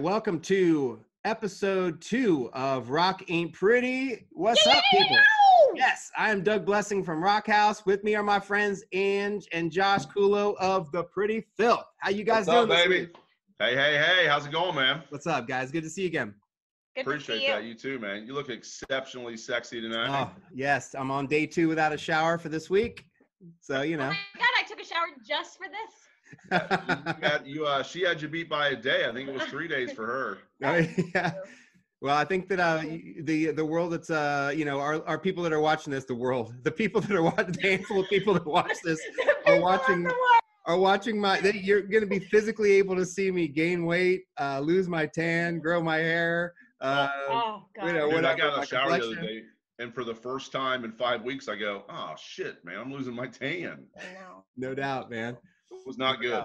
welcome to episode 2 of Rock Ain't Pretty. What's up, people? Yes, I am Doug Blessing from Rock House. With me are my friends Ange and Josh Kulo of The Pretty Filth. How you guys doing, baby? Hey, how's it going, man? What's up, guys? Good to see you again. Appreciate that. You too, man. You look exceptionally sexy tonight. Oh, yes. I'm on day 2 without a shower for this week. So, you know. Oh my God, I took a shower just for this. She had you beat by a day. I think it was 3 days for her. Oh, yeah. Well, I think that the world that's our people that are watching this, the people that are watching, the handful of people that watch this are watching you're going to be physically able to see me gain weight, lose my tan, grow my hair. God. Dude, I got in the shower the other day, and for the first time in 5 weeks, I go, oh shit, man, I'm losing my tan. I know. No doubt, man. It was not good.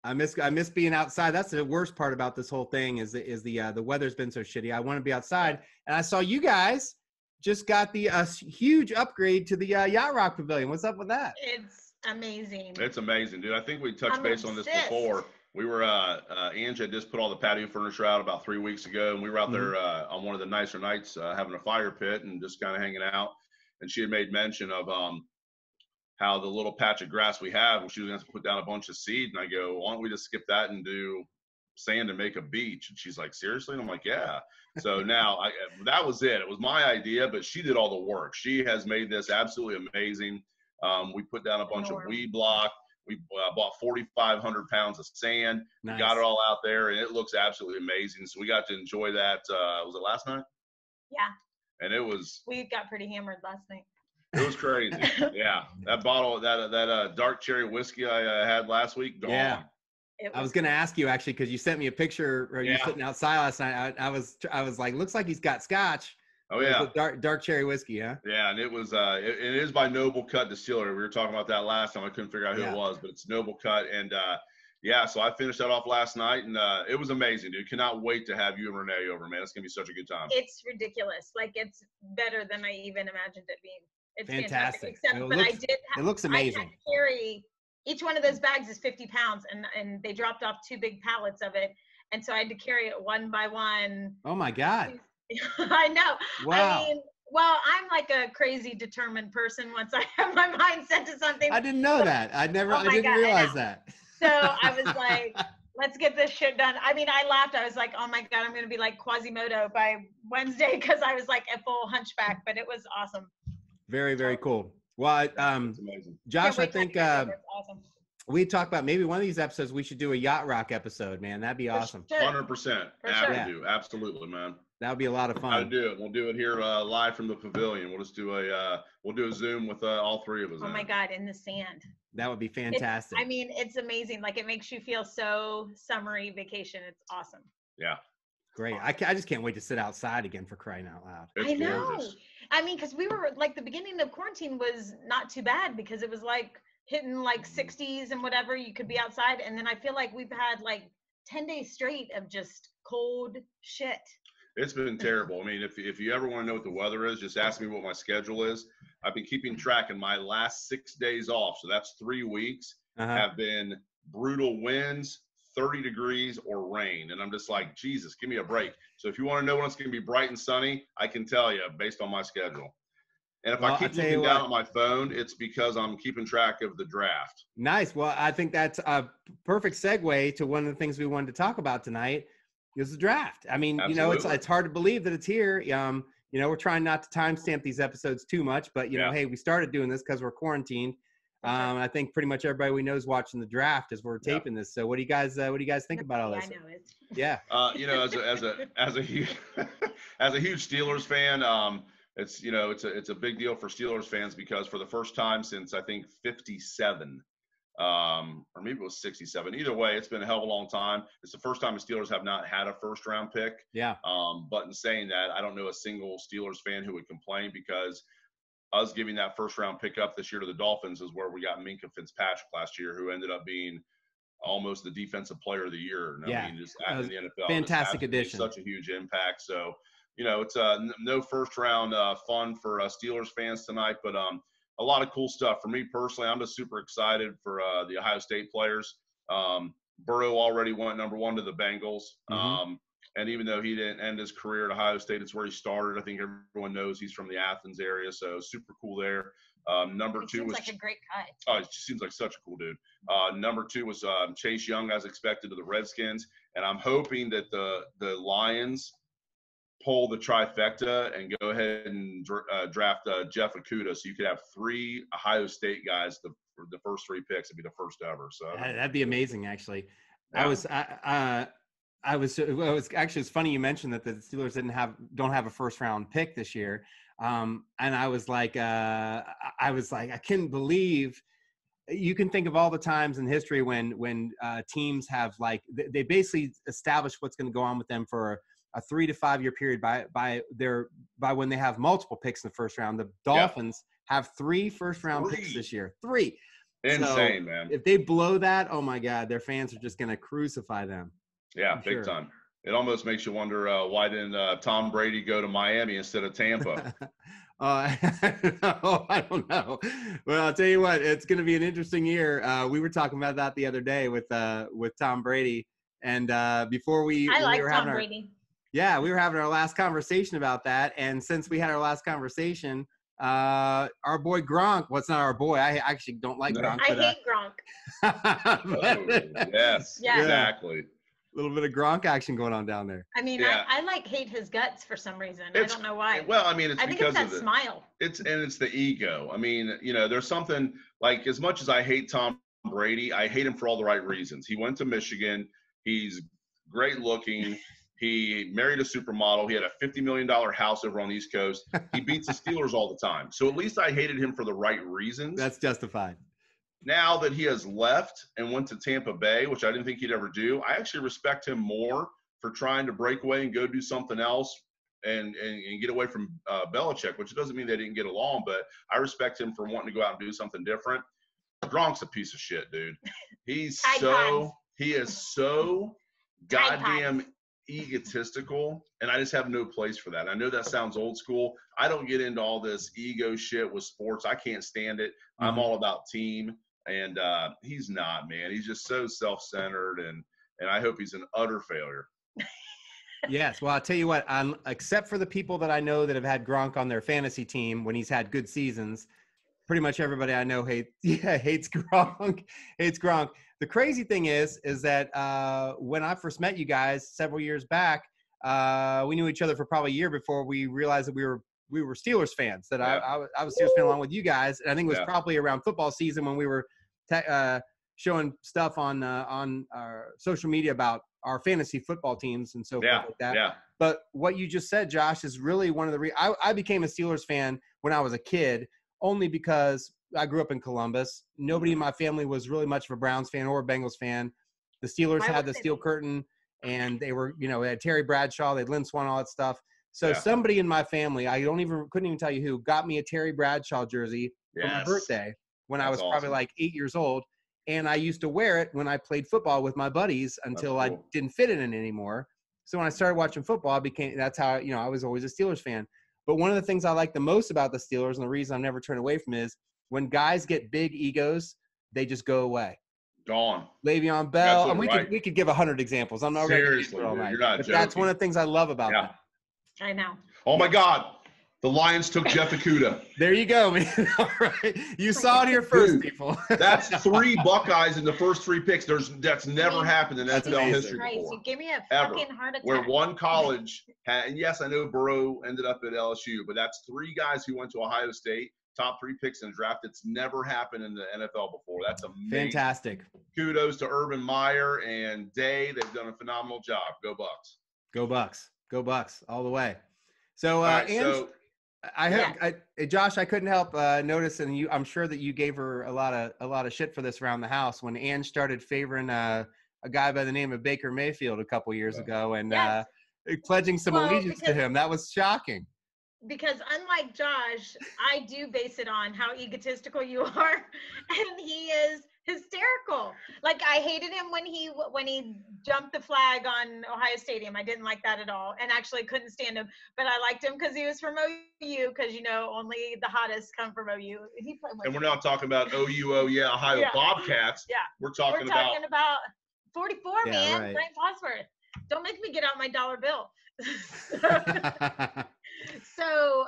I miss being outside. That's the worst part about this whole thing is the weather's been so shitty. I want to be outside, and I saw you guys just got the huge upgrade to the Yacht Rock Pavilion. What's up with that? It's amazing. It's amazing, dude. I think we touched base on this before. We were Ange had just put all the patio furniture out about 3 weeks ago, and we were out there on one of the nicer nights having a fire pit and just kind of hanging out. And she had made mention of how the little patch of grass we have, she was going to put down a bunch of seed. And I go, why don't we just skip that and do sand and make a beach? And she's like, seriously? And I'm like, yeah. So now that was it. It was my idea, but she did all the work. She has made this absolutely amazing. We put down a bunch of weed block. We bought 4,500 pounds of sand. Nice. We got it all out there, and it looks absolutely amazing. So we got to enjoy that. Was it last night? Yeah. And it was. We got pretty hammered last night. It was crazy. Yeah. That bottle, that dark cherry whiskey I had last week, gone. Yeah. I was going to ask you, actually, because you sent me a picture of you sitting outside last night. I was like, looks like he's got scotch. Oh, yeah. Dark cherry whiskey, huh? Yeah, and it was it is by Noble Cut Distillery. We were talking about that last time. I couldn't figure out who it was, but it's Noble Cut. And, so I finished that off last night, and it was amazing, dude. Cannot wait to have you and Renee over, man. It's going to be such a good time. It's ridiculous. Like, it's better than I even imagined it being. It's fantastic. It looks amazing. I had to carry, each one of those bags is 50 pounds, and they dropped off 2 big pallets of it. And so I had to carry it one by one. Oh, my God. I know. Wow. I mean, well, I'm like a crazy determined person once I have my mind set to something. I didn't know that. I didn't realize that. So I was like, let's get this shit done. I mean, I laughed. I was like, oh my God, I'm going to be like Quasimodo by Wednesday, because I was like a full hunchback, but it was awesome. Very, very cool. Well, Josh, I think we talked about maybe one of these episodes we should do a Yacht Rock episode, man. That'd be awesome. 100%. Absolutely, man. That would be a lot of fun. I'll do it. We'll do it here live from the pavilion. We'll just do a Zoom with all 3 of us. Oh my God, in the sand. That would be fantastic. It's amazing. Like, it makes you feel so summery vacation. It's awesome. Yeah. Great. I just can't wait to sit outside again, for crying out loud. I know. Gorgeous. I mean, because we were like, the beginning of quarantine was not too bad, because it was like hitting like 60s and whatever. You could be outside. And then I feel like we've had like 10 days straight of just cold shit. It's been terrible. I mean, if you ever want to know what the weather is, just ask me what my schedule is. I've been keeping track, and my last 6 days off, so that's 3 weeks, have been brutal winds, 30 degrees, or rain. And I'm just like, Jesus, give me a break. So if you want to know when it's going to be bright and sunny, I can tell you based on my schedule. And if I keep looking down at my phone, it's because I'm keeping track of the draft. Nice. Well, I think that's a perfect segue to one of the things we wanted to talk about tonight. Is the draft. I mean, Absolutely. It's hard to believe that it's here. We're trying not to timestamp these episodes too much, but hey, we started doing this because we're quarantined. I think pretty much everybody we know is watching the draft as we're taping this. So what do you guys think about all this? I know it. Yeah. As a huge Steelers fan, it's a big deal for Steelers fans, because for the first time since I think 57. Or maybe it was 67. Either way, it's been a hell of a long time. It's the first time the Steelers have not had a first-round pick. Yeah. But in saying that, I don't know a single Steelers fan who would complain, because us giving that first-round pick up this year to the Dolphins is where we got Minkah Fitzpatrick last year, who ended up being almost the defensive player of the year. I mean, just in the NFL. Fantastic addition. Such a huge impact. So, it's no first-round fun for Steelers fans tonight, but a lot of cool stuff. For me personally, I'm just super excited for the Ohio State players. Burrow already went #1 to the Bengals. Mm-hmm. And even though he didn't end his career at Ohio State, it's where he started. I think everyone knows he's from the Athens area, so super cool there. Number 2 was like a great guy. Oh, he seems like such a cool dude. Number 2 was Chase Young, as expected, to the Redskins, and I'm hoping that the Lions pull the trifecta and go ahead and draft Jeff Okudah, so you could have 3 Ohio State guys for the first 3 picks. It'd be the first ever. So that'd be amazing, actually. Yeah. It's funny you mentioned that the Steelers don't have a first round pick this year. And I was like, I couldn't believe. You can think of all the times in history when teams have, like, they basically establish what's going to go on with them for a 3 to 5 year period by when they have multiple picks in the first round. The Dolphins have 3 first round picks this year. 3. Insane, man. If they blow that, oh my God, their fans are just going to crucify them. Yeah, big time. It almost makes you wonder, why didn't Tom Brady go to Miami instead of Tampa? I don't know. Well, I'll tell you what, it's going to be an interesting year. We were talking about that the other day with Tom Brady, and before we were having Brady. Yeah, we were having our last conversation about that, and since we had our last conversation, our boy Gronk. Well, it's not our boy. I actually don't like Gronk. I hate Gronk. Yes, exactly. A little bit of Gronk action going on down there. I mean, I hate his guts for some reason. I don't know why. Well, I mean, I think it's that smile. It's the ego. I mean, there's something, like, as much as I hate Tom Brady, I hate him for all the right reasons. He went to Michigan. He's great looking. He married a supermodel. He had a $50 million house over on the East Coast. He beats the Steelers all the time. So at least I hated him for the right reasons. That's justified. Now that he has left and went to Tampa Bay, which I didn't think he'd ever do, I actually respect him more for trying to break away and go do something else and get away from Belichick, which doesn't mean they didn't get along, but I respect him for wanting to go out and do something different. Gronk's a piece of shit, dude. He is so goddamn egotistical, and I just have no place for that. I know that sounds old school. I don't get into all this ego shit with sports. I can't stand it. I'm all about team. And he's not, man. He's just so self-centered, and I hope he's an utter failure. Yes. Well, I'll tell you what, except for the people that I know that have had Gronk on their fantasy team when he's had good seasons, pretty much everybody I know hates Gronk. Hates Gronk. The crazy thing is that when I first met you guys several years back, we knew each other for probably a year before we realized that we were Steelers fans. That I was Steelers fan along with you guys, and I think it was probably around football season when we were showing stuff on our social media about our fantasy football teams and so forth like that. Yeah. But what you just said, Josh, is really one of the I became a Steelers fan when I was a kid, only because I grew up in Columbus. Nobody in my family was really much of a Browns fan or a Bengals fan. The Steelers had the steel curtain, and they were, they had Terry Bradshaw, they had Lynn Swann, all that stuff. So somebody in my family, couldn't even tell you who, got me a Terry Bradshaw jersey for my birthday when I was probably like 8 years old. And I used to wear it when I played football with my buddies until I didn't fit in it anymore. So when I started watching football, that's how, I was always a Steelers fan. But one of the things I like the most about the Steelers, and the reason I've never turned away from it, is when guys get big egos, they just go away. Gone. Le'Veon Bell. And we could give 100 examples. I'm not ready to all night. You're not but joking. That's one of the things I love about them. I know. Oh my God. The Lions took Jeff Okudah. There you go, man. All right. You saw it here first, people. That's 3 Buckeyes in the first 3 picks. That's never happened in NFL history before. You give me a ever. fucking heart attack. Where one college had, and yes, I know Burrow ended up at LSU, but that's 3 guys who went to Ohio State, top 3 picks in the draft. It's never happened in the NFL before. That's amazing. Fantastic. Kudos to Urban Meyer and Day. They've done a phenomenal job. Go Bucks. Go Bucks. Go Bucks all the way. So, Josh, I couldn't help notice, and I'm sure that you gave her a lot of shit for this around the house when Ange started favoring a guy by the name of Baker Mayfield a couple years ago, and pledging some allegiance to him. That was shocking. Because unlike Josh, I do base it on how egotistical you are, and he is hysterical. Like, I hated him when he jumped the flag on Ohio Stadium. I didn't like that at all, and actually couldn't stand him. But I liked him because he was from OU, because only the hottest come from OU. And we're not talking about Ohio Bobcats. Yeah, we're talking about 44, Yeah, man. right. Brian Bosworth. Don't make me get out my dollar bill. So,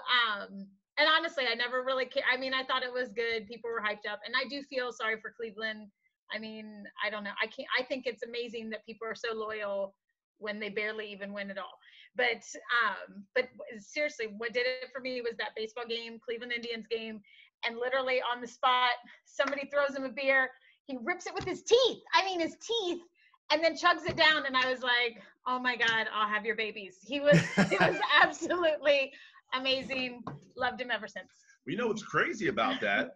and honestly, I never really cared. I mean, I thought it was good. People were hyped up, and I do feel sorry for Cleveland. I mean, I don't know. I think it's amazing that people are so loyal when they barely even win at all. But seriously, what did it for me was that baseball game, Cleveland Indians game, and literally on the spot, somebody throws him a beer. He rips it with his teeth. I mean, his teeth. And then chugs it down, and I was like, "Oh my God, I'll have your babies." It was absolutely amazing. Loved him ever since. You know what's crazy about that?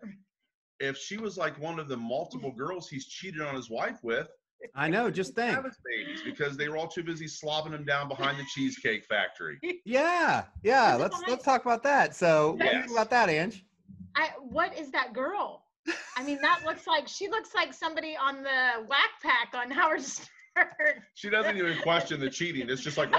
If she was like one of the multiple girls he's cheated on his wife with, I know. Just think. have his babies because they were all too busy slobbing him down behind the Cheesecake Factory. Yeah. Let's talk about that. So, what do you think about that, Ange? What is that girl? I mean, she looks like somebody on the Whack Pack on Howard Stern. She doesn't even question the cheating. It's just like,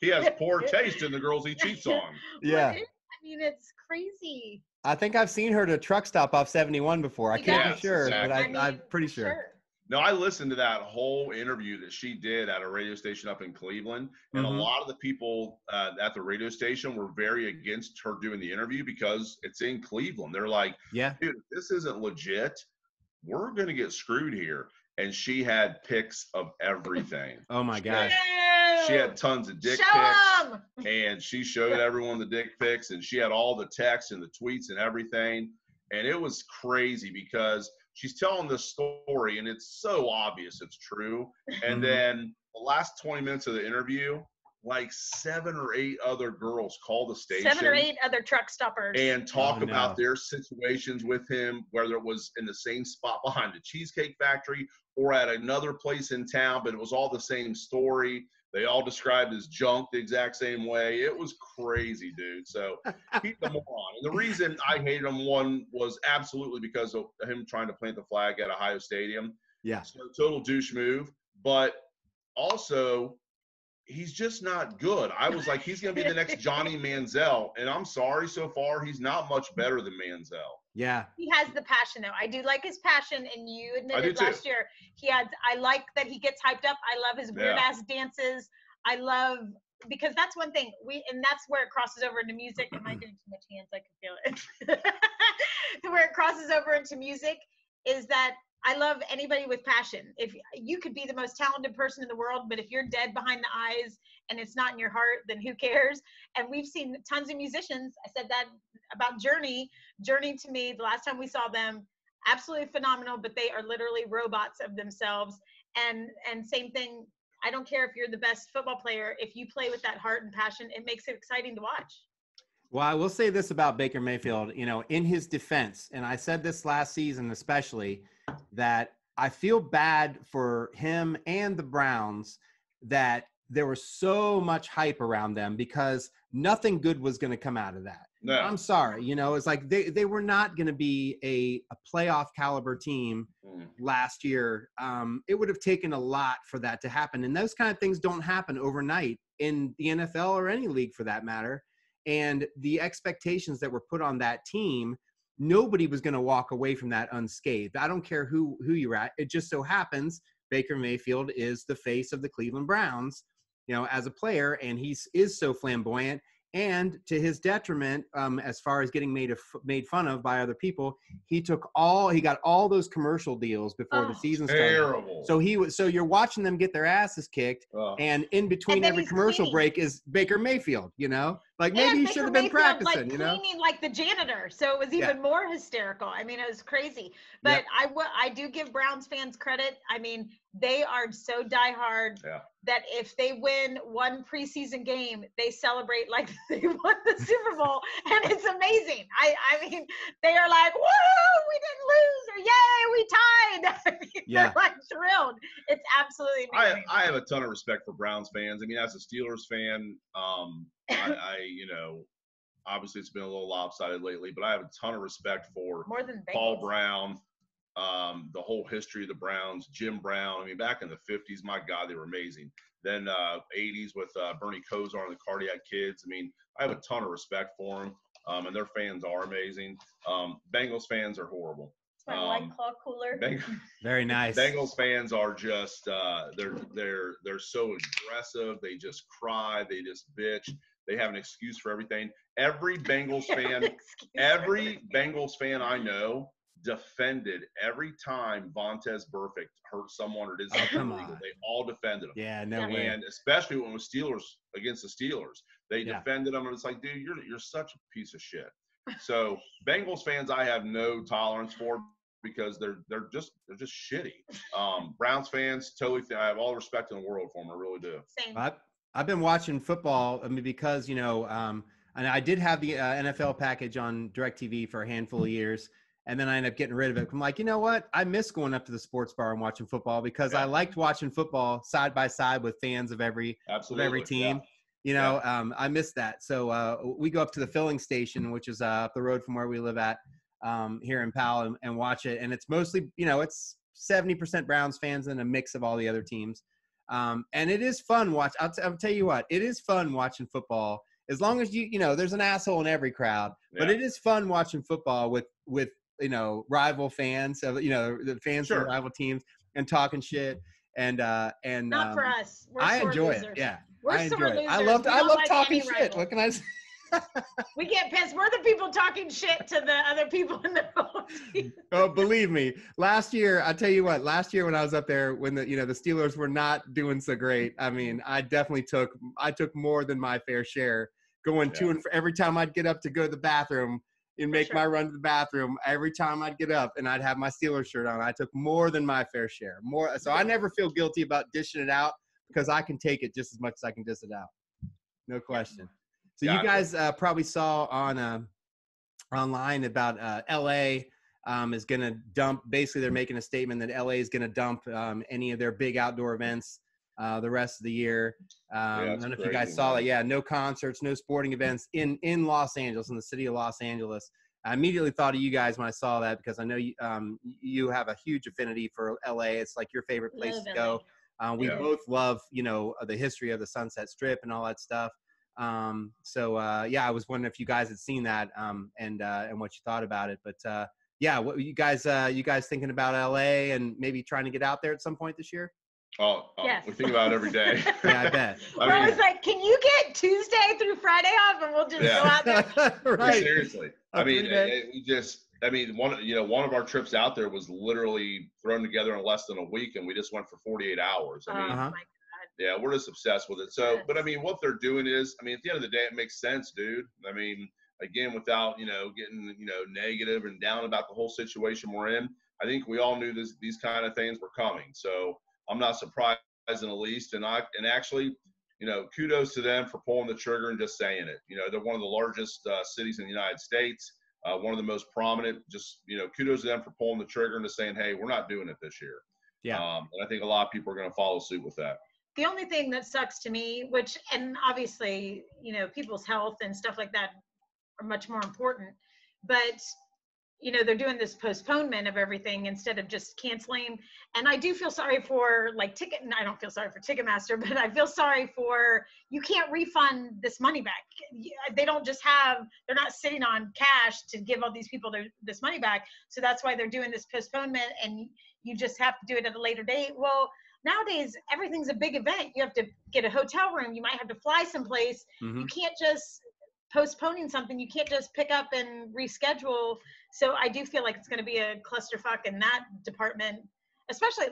he has poor taste in the girls he cheats on. Yeah. I mean, it's crazy. I think I've seen her at a truck stop off 71 before. I can't be sure, exactly. but I'm pretty sure. No, I listened to that whole interview that she did at a radio station up in Cleveland, and a lot of the people at the radio station were very against her doing the interview because it's in Cleveland. They're like, dude, if this isn't legit, we're going to get screwed here. And she had pics of everything. Oh, my gosh. She had tons of dick pics, and she showed everyone the dick pics, and she had all the texts and the tweets and everything. And it was crazy because she's telling this story, and it's so obvious it's true. And then the last 20 minutes of the interview, like 7 or 8 other girls call the station. 7 or 8 other truck stoppers. And talk about their situations with him, whether it was in the same spot behind the Cheesecake Factory or at another place in town, but it was all the same story. They all described his junk the exact same way. It was crazy, dude. So he's a moron. And the reason I hated him, one, was absolutely because of him trying to plant the flag at Ohio Stadium. Yeah. So total douche move. But also, he's just not good. I was like, he's going to be the next Johnny Manziel. And I'm sorry, so far, he's not much better than Manziel. Yeah. He has the passion, though. I do like his passion, and you admitted last year I like that he gets hyped up. I love his weird-ass dances. I love, because that's one thing, and that's where it crosses over into music. Am I doing too much hands? I can feel it. Where it crosses over into music is that I love anybody with passion. If you could be the most talented person in the world, but if you're dead behind the eyes and it's not in your heart, then who cares? And we've seen tons of musicians. I said that about Journey. Journey, to me, the last time we saw them, absolutely phenomenal, but they are literally robots of themselves. And same thing, I don't care if you're the best football player. If you play with that heart and passion, it makes it exciting to watch. Well, I will say this about Baker Mayfield, in his defense, and I said this last season especially, that I feel bad for him and the Browns that there was so much hype around them because nothing good was going to come out of that. No. I'm sorry. It's like they were not going to be a playoff caliber team last year. It would have taken a lot for that to happen. And those kind of things don't happen overnight in the NFL or any league for that matter. And the expectations that were put on that team, nobody was going to walk away from that unscathed. I don't care who you're at. It just so happens Baker Mayfield is the face of the Cleveland Browns, as a player, and he is so flamboyant. And to his detriment, as far as getting made fun of by other people, he got all those commercial deals before the season started. Terrible. So you're watching them get their asses kicked, and in between every commercial break is Baker Mayfield. Like maybe he should have been practicing. Cleaning like the janitor, so it was even more hysterical. I mean, it was crazy. But I do give Browns fans credit. I mean, they are so diehard that if they win one preseason game, they celebrate like they won the Super Bowl, and it's amazing. I mean, they are like, "Woo, we didn't lose," or "Yay, we tied." I mean, they're like thrilled. It's absolutely amazing. I have a ton of respect for Browns fans. I mean, as a Steelers fan, I obviously it's been a little lopsided lately, but I have a ton of respect for Paul Brown. The whole history of the Browns, Jim Brown. I mean, back in the 50s, my God, they were amazing. Then 80s with Bernie Kosar and the Cardiac Kids. I mean, I have a ton of respect for them, and their fans are amazing. Bengals fans are horrible. It's my White Claw cooler. Very nice. Bengals fans are just they're so aggressive. They just cry. They just bitch. They have an excuse for everything. Every Bengals fan I know defended every time Vontaze Burfict hurt someone or did something illegal. They all defended him. Yeah, no way. And especially when it was Steelers against the Steelers, they defended him, and it's like, dude, you're such a piece of shit. So Bengals fans, I have no tolerance for because they're just shitty. Browns fans, totally. I have all respect in the world for them. I really do. Same. I've been watching football. I mean, because and I did have the NFL package on DirecTV for a handful of years. And then I ended up getting rid of it. I'm like, you know what? I miss going up to the sports bar and watching football because I liked watching football side by side with fans of every team. I miss that. So we go up to the filling station, which is up the road from where we live at here in Powell, and watch it. And it's mostly, it's 70% Browns fans and a mix of all the other teams. And it is fun I'll tell you what, it is fun watching football as long as there's an asshole in every crowd. But it is fun watching football with rival fans, the fans from rival teams and talking shit and not for us. I enjoy losers. it. Yeah. We're I enjoy it. losers. I love talking shit. Rival. What can I say? We get pissed. We're the people talking shit to the other people in the team. Oh, believe me. Last year, I tell you what. Last year when I was up there, when the Steelers were not doing so great, I mean, I definitely took more than my fair share going to and for every time I'd get up to go to the bathroom and make my run to the bathroom. Every time I'd get up and I'd have my Steelers shirt on, I took more than my fair share. So I never feel guilty about dishing it out because I can take it just as much as I can dish it out. No question. So you guys probably saw on online about LA is going to dump. Basically, they're making a statement that LA is going to dump any of their big outdoor events the rest of the year. I don't know if you guys saw that. Yeah, no concerts, no sporting events in Los Angeles, in the city of Los Angeles. I immediately thought of you guys when I saw that because I know you have a huge affinity for LA. It's like your favorite place to go. We both love, the history of the Sunset Strip and all that stuff. I was wondering if you guys had seen that and what you thought about it. But what you guys thinking about LA and maybe trying to get out there at some point this year? Yes. We think about it every day. Yeah, I bet. We're always like, can you get Tuesday through Friday off and we'll just go out there? Right. Seriously. One of our trips out there was literally thrown together in less than a week, and we just went for 48 hours. My God. Yeah, we're just obsessed with it. So, but what they're doing is, at the end of the day, it makes sense, dude. Again, without, getting, negative and down about the whole situation we're in, I think we all knew these kind of things were coming. So I'm not surprised in the least. And actually, kudos to them for pulling the trigger and just saying it. They're one of the largest cities in the United States, one of the most prominent. Just, kudos to them for pulling the trigger and just saying, hey, we're not doing it this year. Yeah. And I think a lot of people are going to follow suit with that. The only thing that sucks to me, and obviously, people's health and stuff like that are much more important, but, they're doing this postponement of everything instead of just canceling. And I do feel sorry for I don't feel sorry for Ticketmaster, but I feel sorry for, you can't refund this money back. They don't just they're not sitting on cash to give all these people this money back. So that's why they're doing this postponement, and you just have to do it at a later date. Well, nowadays, everything's a big event. You have to get a hotel room. You might have to fly someplace. Mm-hmm. You can't just postponing something. You can't just pick up and reschedule. So I do feel like it's going to be a clusterfuck in that department, especially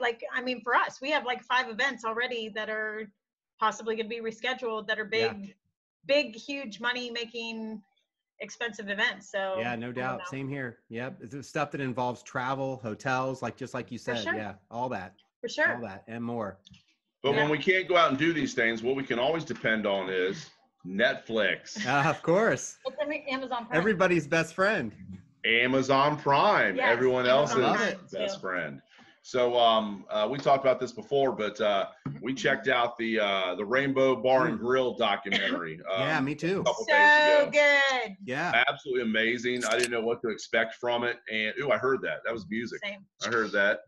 for us, we have 5 events already that are possibly going to be rescheduled that are big, huge money making expensive events. So yeah, no doubt. Same here. Yep. It's stuff that involves travel, hotels, just like you said. Sure. Yeah. All that. For sure. All that and more. But when we can't go out and do these things, what we can always depend on is Netflix. Of course. It's Amazon Prime. Everybody's best friend. Amazon Prime. Yes, Everyone Amazon else's Prime, best friend. So we talked about this before, but we checked out the Rainbow Bar and Grill documentary. Yeah, me too. A couple days ago. Good. Yeah. Absolutely amazing. I didn't know what to expect from it. And I heard that. That was music. Same. I heard that.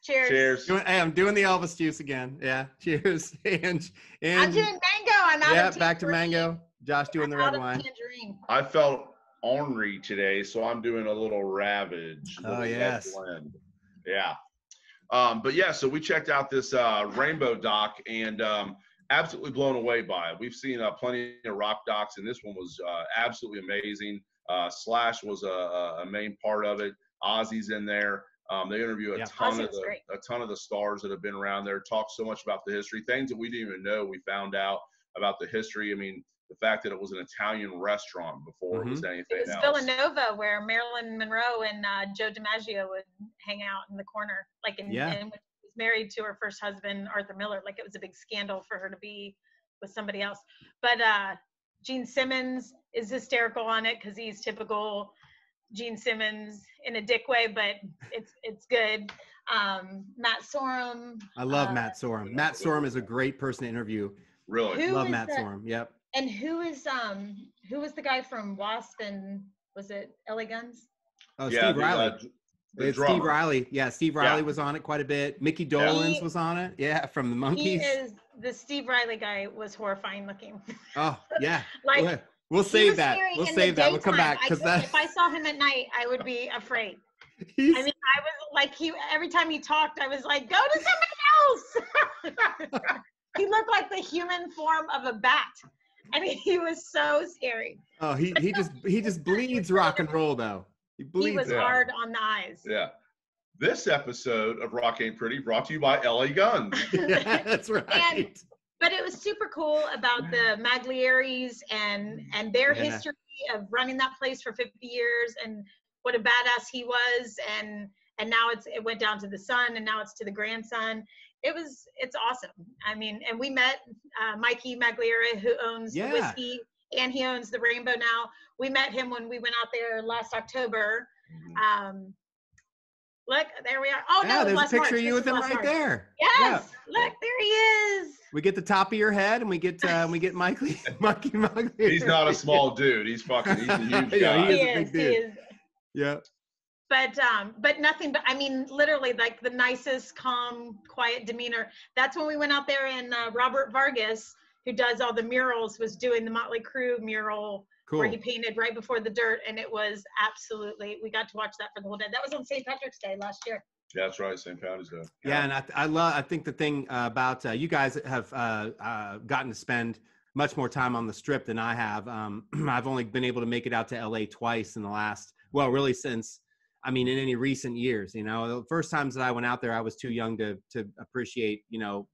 Cheers. Hey, I'm doing the Elvis juice again. Yeah. Cheers. And I'm doing mango. I'm out of back to mango. Josh doing the red wine. Tangerine. I felt ornery today, so I'm doing a little Ravage. Oh, yes. Blend. Yeah. But yeah, so we checked out this Rainbow doc and absolutely blown away by it. We've seen plenty of rock docs, and this one was absolutely amazing. Slash was a main part of it. Ozzy's in there. They interview a ton of the stars that have been around there. Talk so much about the history, things that we didn't even know. We found out about the history. I mean, the fact that it was an Italian restaurant before it was anything else. It was Villanova, where Marilyn Monroe and Joe DiMaggio would hang out in the corner, like and was married to her first husband, Arthur Miller. Like, it was a big scandal for her to be with somebody else. But Gene Simmons is hysterical on it because he's typical Gene Simmons in a dick way, but it's good. Matt Sorum. I love Matt Sorum. Matt Sorum is a great person to interview. Really? Love Matt Sorum. Yep. And who was the guy from Wasp and was it LA Guns? Oh, yeah, Steve Riley. Steve Riley. Yeah, Steve Riley was on it quite a bit. Mickey Dolenz was on it. Yeah, from the Monkees. The Steve Riley guy was horrifying looking. Oh, yeah. Like, we'll save that. We'll save that. We'll come back because if I saw him at night, I would be afraid. I mean, I was like, every time he talked, I was like, go to somebody else. He looked like the human form of a bat. I mean, he was so scary. Oh, he just bleeds rock and roll though. He was hard on the eyes. Yeah. This episode of Rock Ain't Pretty brought to you by LA Guns. Yeah, that's right. But it was super cool about the Maglieris and their history of running that place for 50 years and what a badass he was. And now it went down to the son and now it's to the grandson. It's awesome. I mean, and we met Mikey Maglieri, who owns the whiskey, and he owns the Rainbow now. We met him when we went out there last October. Look, there we are. Oh, no, there's a picture of you with him right there. Yes, look, there he is. We get the top of your head, and we get Mikey Maglieri. He's not a small dude. He's a huge guy. Yeah, he is a big dude. Yeah. But nothing but, I mean, literally like the nicest, calm, quiet demeanor. That's when we went out there and Robert Vargas, who does all the murals, was doing the Motley Crue mural where he painted right before the dirt. And it was we got to watch that for the whole day. That was on St. Patrick's Day last year. Yeah, that's right. St. Patrick's Day. Yeah. And I think the thing about you guys have gotten to spend much more time on the Strip than I have. I've only been able to make it out to LA twice in the last, really since, in any recent years. The first times that I went out there, I was too young to appreciate,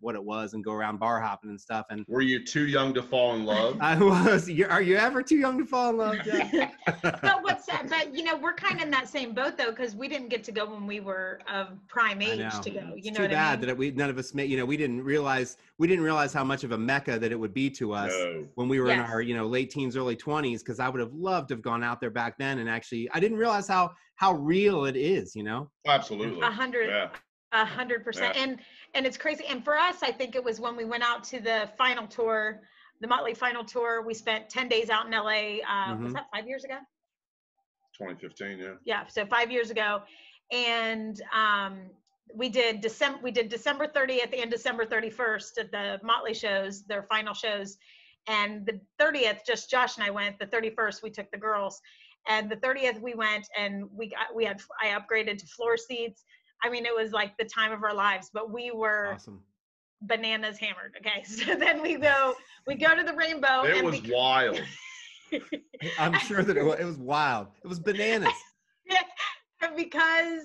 what it was and go around bar hopping and stuff. And were you too young to fall in love? I was. Are you ever too young to fall in love? Yeah. But what's that? But we're kind of in that same boat though, because we didn't get to go when we were of prime age to go. It's too bad that none of us made. We didn't realize how much of a mecca that it would be to us when we were in our late teens, early 20s. Because I would have loved to have gone out there back then, and actually, I didn't realize how real it is. Absolutely. 100%. And it's crazy. And for us, I think it was when we went out to the final tour, the Motley final tour. We spent 10 days out in LA. Was that 5 years ago? 2015. Yeah. Yeah. So 5 years ago. And we did December 30th and December 31st at the Motley shows, their final shows. And the 30th, just Josh and I went. The 31st, we took the girls. And the 30th we went and I upgraded to floor seats. I mean, it was like the time of our lives, but we were bananas hammered. Okay. So then we go to the Rainbow. It was wild. I'm sure that it was wild. It was bananas. Because,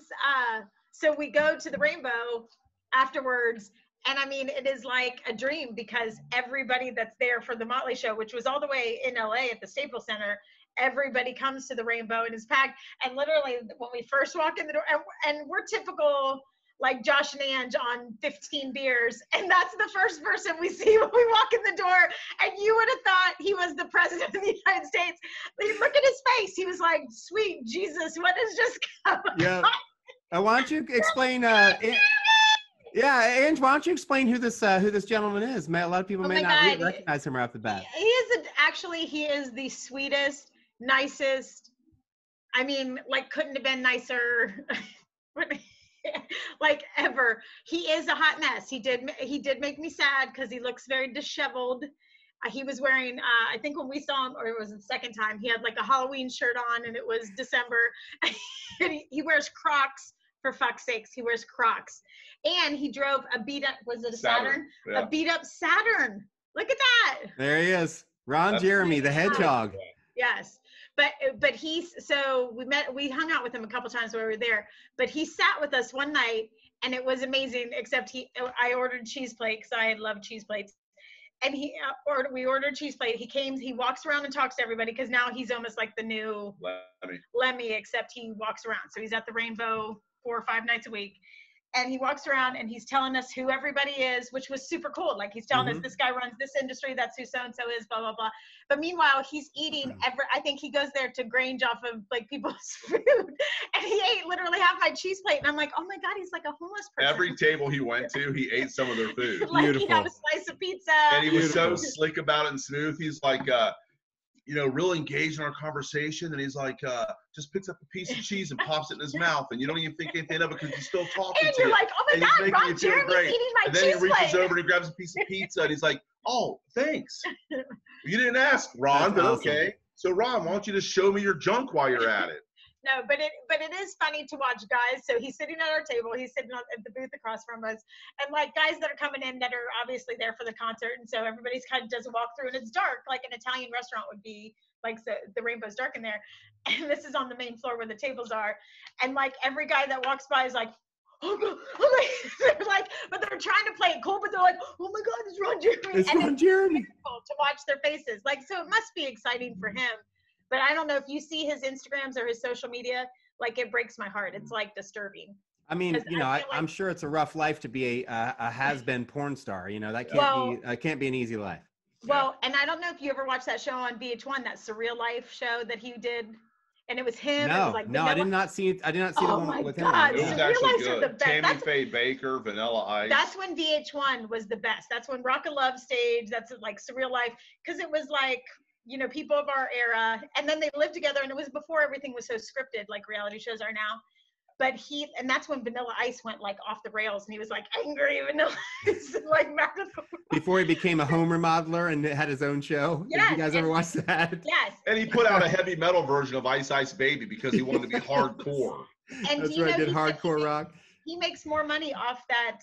so we go to the Rainbow afterwards. And I mean, it is like a dream because everybody that's there for the Motley show, which was all the way in LA at the Staples Center, everybody comes to the Rainbow and is packed. And literally when we first walk in the door, and we're typical like Josh and Ange on 15 beers. And that's the first person we see when we walk in the door. And you would have thought he was the president of the United States. Look at his face. He was like, sweet Jesus, what has just come? Yeah. Why don't you explain, Ange, why don't you explain who this gentleman is? A lot of people may not recognize him right off the bat. He is the sweetest, nicest. I mean, like, couldn't have been nicer, like, ever. He is a hot mess. He did make me sad because he looks very disheveled. he was wearing, I think when we saw him, or it was the second time, he had like a Halloween shirt on, and it was December. And he wears Crocs, for fuck's sakes. He wears Crocs. And he drove a beat up, was it a Saturn? Yeah. A beat up Saturn. Look at that. There he is. Ron Jeremy, the hedgehog. Yes. But we hung out with him a couple times while we were there, but he sat with us one night, and it was amazing, except I ordered cheese plate because I love cheese plates. And we ordered cheese plate. He walks around and talks to everybody, because now he's almost like the new Lemmy, except he walks around. So he's at the Rainbow 4 or 5 nights a week. And he walks around and he's telling us who everybody is, which was super cool. Like, he's telling us this guy runs this industry, that's who so-and-so is, blah, blah, blah. But meanwhile, he's eating I think he goes there to grange off of like people's food. And he ate literally half my cheese plate. And I'm like, oh my God, he's like a homeless person. Every table he went to, he ate some of their food. Like, Beautiful. he'd have a slice of pizza. And he was so slick about it and smooth. He's like, real engaged in our conversation. And he's like, just picks up a piece of cheese and pops it in his mouth. And you don't even think anything of it because he's still talking and to you're you. like, oh my God, Ron Jeremy's eating my cheese plate. And then he reaches over and he grabs a piece of pizza and he's like, oh, thanks. You didn't ask, Ron, but awesome. okay. So, Ron, why don't you just show me your junk while you're at it? No, but it is funny to watch guys. So he's sitting at our table. He's sitting at the booth across from us, and like guys that are coming in that are obviously there for the concert. And so everybody's kind of does a walkthrough, and it's dark, like an Italian restaurant would be. Like the rainbow's dark in there, and this is on the main floor where the tables are. And like every guy that walks by is like, oh God, they're like, but they're trying to play it cool, but they're like, oh my God, it's Ron Jeremy. It's Ron Jeremy. To watch their faces, like, so it must be exciting for him. But I don't know if you see his Instagrams or his social media, like, it breaks my heart. It's like disturbing. I mean, I'm sure it's a rough life to be a has-been porn star. You know, that can't be an easy life. Well, and I don't know if you ever watched that show on VH1, that Surreal Life show that he did, and it was him. No, it was like I did not see it. I did not see the one with him. God, It was Surreal actually Lives are the good. best. Tammy Faye Baker, Vanilla Ice. That's when VH1 was the best. That's when Rock of Love stage. That's like Surreal Life, because it was like, people of our era, and then they lived together, and it was before everything was so scripted like reality shows are now. But and that's when Vanilla Ice went like off the rails, and he was like angry Vanilla Ice, like mad at the before he became a home remodeler and had his own show. Yes, Did you guys ever watch that? Yes. And he put out a heavy metal version of Ice Ice Baby because he wanted to be hardcore. And that's right, did hardcore rock. He makes more money off that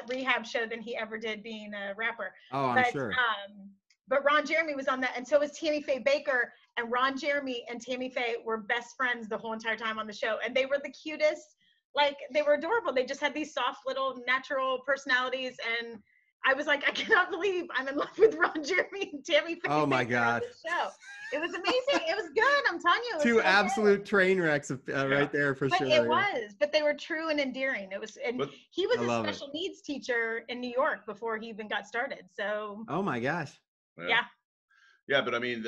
rehab show than he ever did being a rapper. Oh, I'm sure. But Ron Jeremy was on that, and so was Tammy Faye Baker. And Ron Jeremy and Tammy Faye were best friends the whole entire time on the show. And they were the cutest. Like, they were adorable. They just had these soft little natural personalities. And I was like, I cannot believe I'm in love with Ron Jeremy and Tammy Faye. Oh my God. Show. It was amazing. It was good. I'm telling you. Two absolute train wrecks right there for sure. It was, but they were true and endearing. It was, and he was a special needs teacher in New York before he even got started. So. Oh my gosh. Yeah. Yeah, but I mean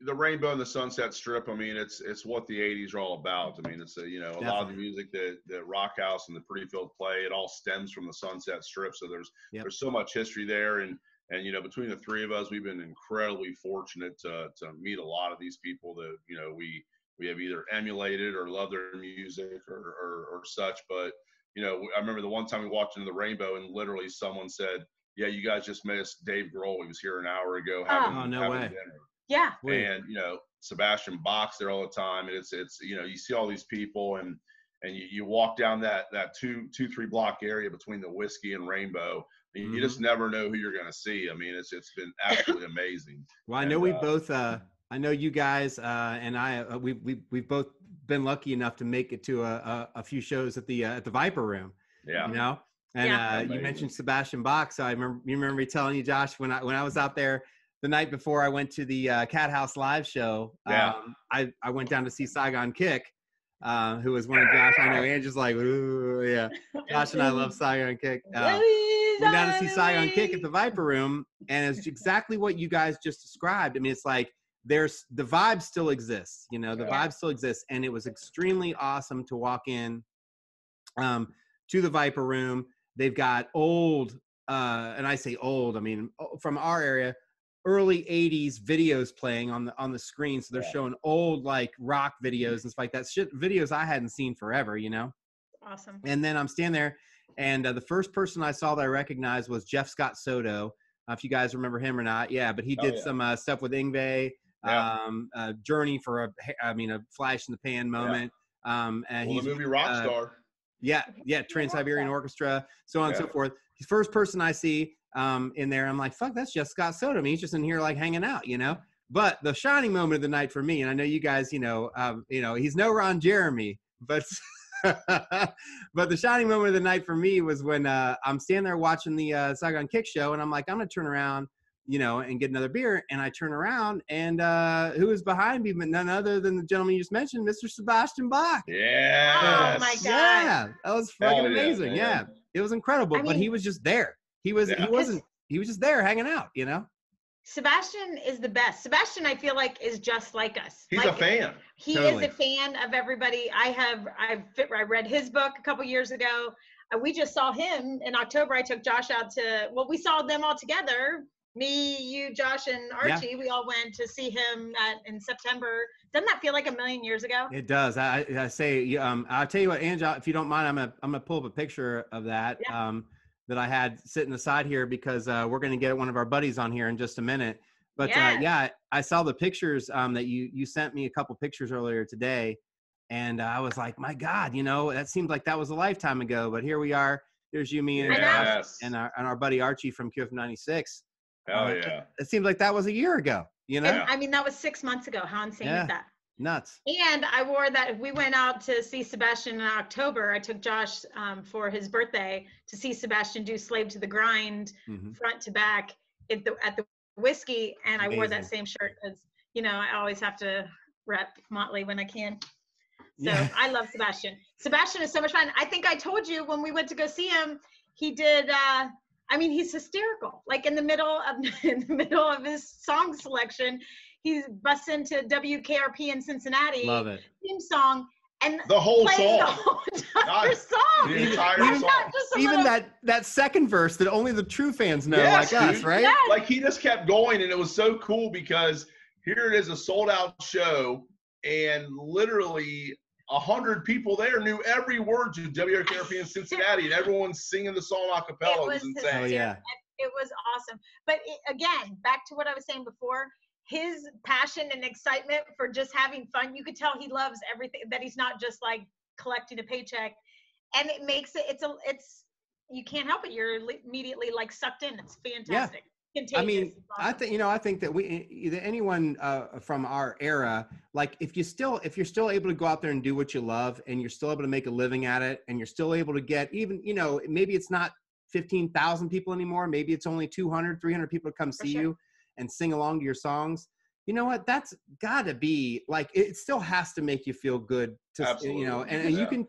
the Rainbow and the Sunset Strip. I mean, it's what the '80s are all about. I mean, it's a lot of the music that Rock House and the Prettyfield play. It all stems from the Sunset Strip. So there's so much history there, and between the three of us, we've been incredibly fortunate to meet a lot of these people that we have either emulated or love their music or such. But I remember the one time we walked into the Rainbow and literally someone said, yeah, you guys just missed Dave Grohl. He was here an hour ago having dinner. Yeah. And Sebastian Bach's there all the time, and it's you see all these people, and you walk down that 2-3 block area between the Whiskey and Rainbow, and you just never know who you're going to see. I mean, it's been absolutely amazing. Well, I know we both. I know you guys and I. We've both been lucky enough to make it to a few shows at the Viper Room. Yeah. And you mentioned Sebastian Bach. So you remember me telling you, Josh, when I was out there the night before I went to the Cat House live show, I went down to see Saigon Kick, who was one of Josh. I know Andrew's like, ooh, yeah. Josh and I love Saigon Kick. Went down to see Saigon Kick at the Viper Room, and it's exactly what you guys just described. I mean, it's like the vibe still exists. The vibe still exists, and it was extremely awesome to walk in to the Viper Room. They've got old, and I say old, I mean, from our area, early 80s videos playing on the screen. So they're showing old, like, rock videos and stuff like that. Videos I hadn't seen forever, Awesome. And then I'm standing there, and the first person I saw that I recognized was Jeff Scott Soto, If you guys remember him or not. Yeah, but he did some stuff with Yngwie, Journey for a flash in the pan moment. And the movie Rockstar. Trans-Siberian Orchestra, so on and so forth. He's the first person I see in there. I'm like, fuck, that's just Scott Soto. He's just in here like hanging out, But the shining moment of the night for me, and I know you guys, he's no Ron Jeremy, but but the shining moment of the night for me was when I'm standing there watching the Saigon Kick show, and I'm like, I'm gonna turn around, and get another beer, and I turn around, and who is behind me but none other than the gentleman you just mentioned, Mr. Sebastian Bach. Yeah. Oh my God. Yeah, that was fucking amazing. Yeah, it was incredible. But he was just there. He was just there hanging out. Sebastian is the best. Sebastian, I feel like, is just like us. He's a fan. He is a fan of everybody. I read his book a couple years ago. We just saw him in October. I took Josh out we saw them all together. Me, you, Josh, and Archie. We all went to see him in September. Doesn't that feel like a million years ago? It does. I say, I'll tell you what, Angela, if you don't mind, I'm gonna pull up a picture of that. That I had sitting aside here because we're going to get one of our buddies on here in just a minute. But I saw the pictures that you sent me a couple pictures earlier today. And I was like, my God, that seemed like that was a lifetime ago. But here we are. There's you, me, and our buddy Archie from QF 96. Hell yeah. It seems like that was a year ago, And, that was 6 months ago. How insane is that? Nuts. And I wore that. We went out to see Sebastian in October. I took Josh for his birthday to see Sebastian do Slave to the Grind front to back at the Whiskey. And I wore that same shirt because, I always have to rep Motley when I can. So I love Sebastian. Sebastian is so much fun. I think I told you when we went to go see him, he did, he's hysterical. Like in the middle of his song selection, he busts into WKRP in Cincinnati. Love it. Theme song. And the whole song. The whole entire song. The entire song. Even that second verse that only the true fans know, like us, right? Yes. Like he just kept going, and it was so cool because here it is, a sold out show, and literally 100 people there knew every word to WKRP in Cincinnati, and everyone's singing the song a cappella. It was insane. Oh, yeah. It was awesome. But again, back to what I was saying before, his passion and excitement for just having fun, you could tell he loves everything, that he's not just like collecting a paycheck. And it makes it's you can't help it. You're immediately like sucked in. It's fantastic. Yeah. Contagious. Awesome. I think that anyone from our era, like if you're still able to go out there and do what you love, and you're still able to make a living at it, and you're still able to get even, maybe it's not 15,000 people anymore. Maybe it's only 200, 300 people to come see you and sing along to your songs. You know what? That's gotta be like, it still has to make you feel good to, and you can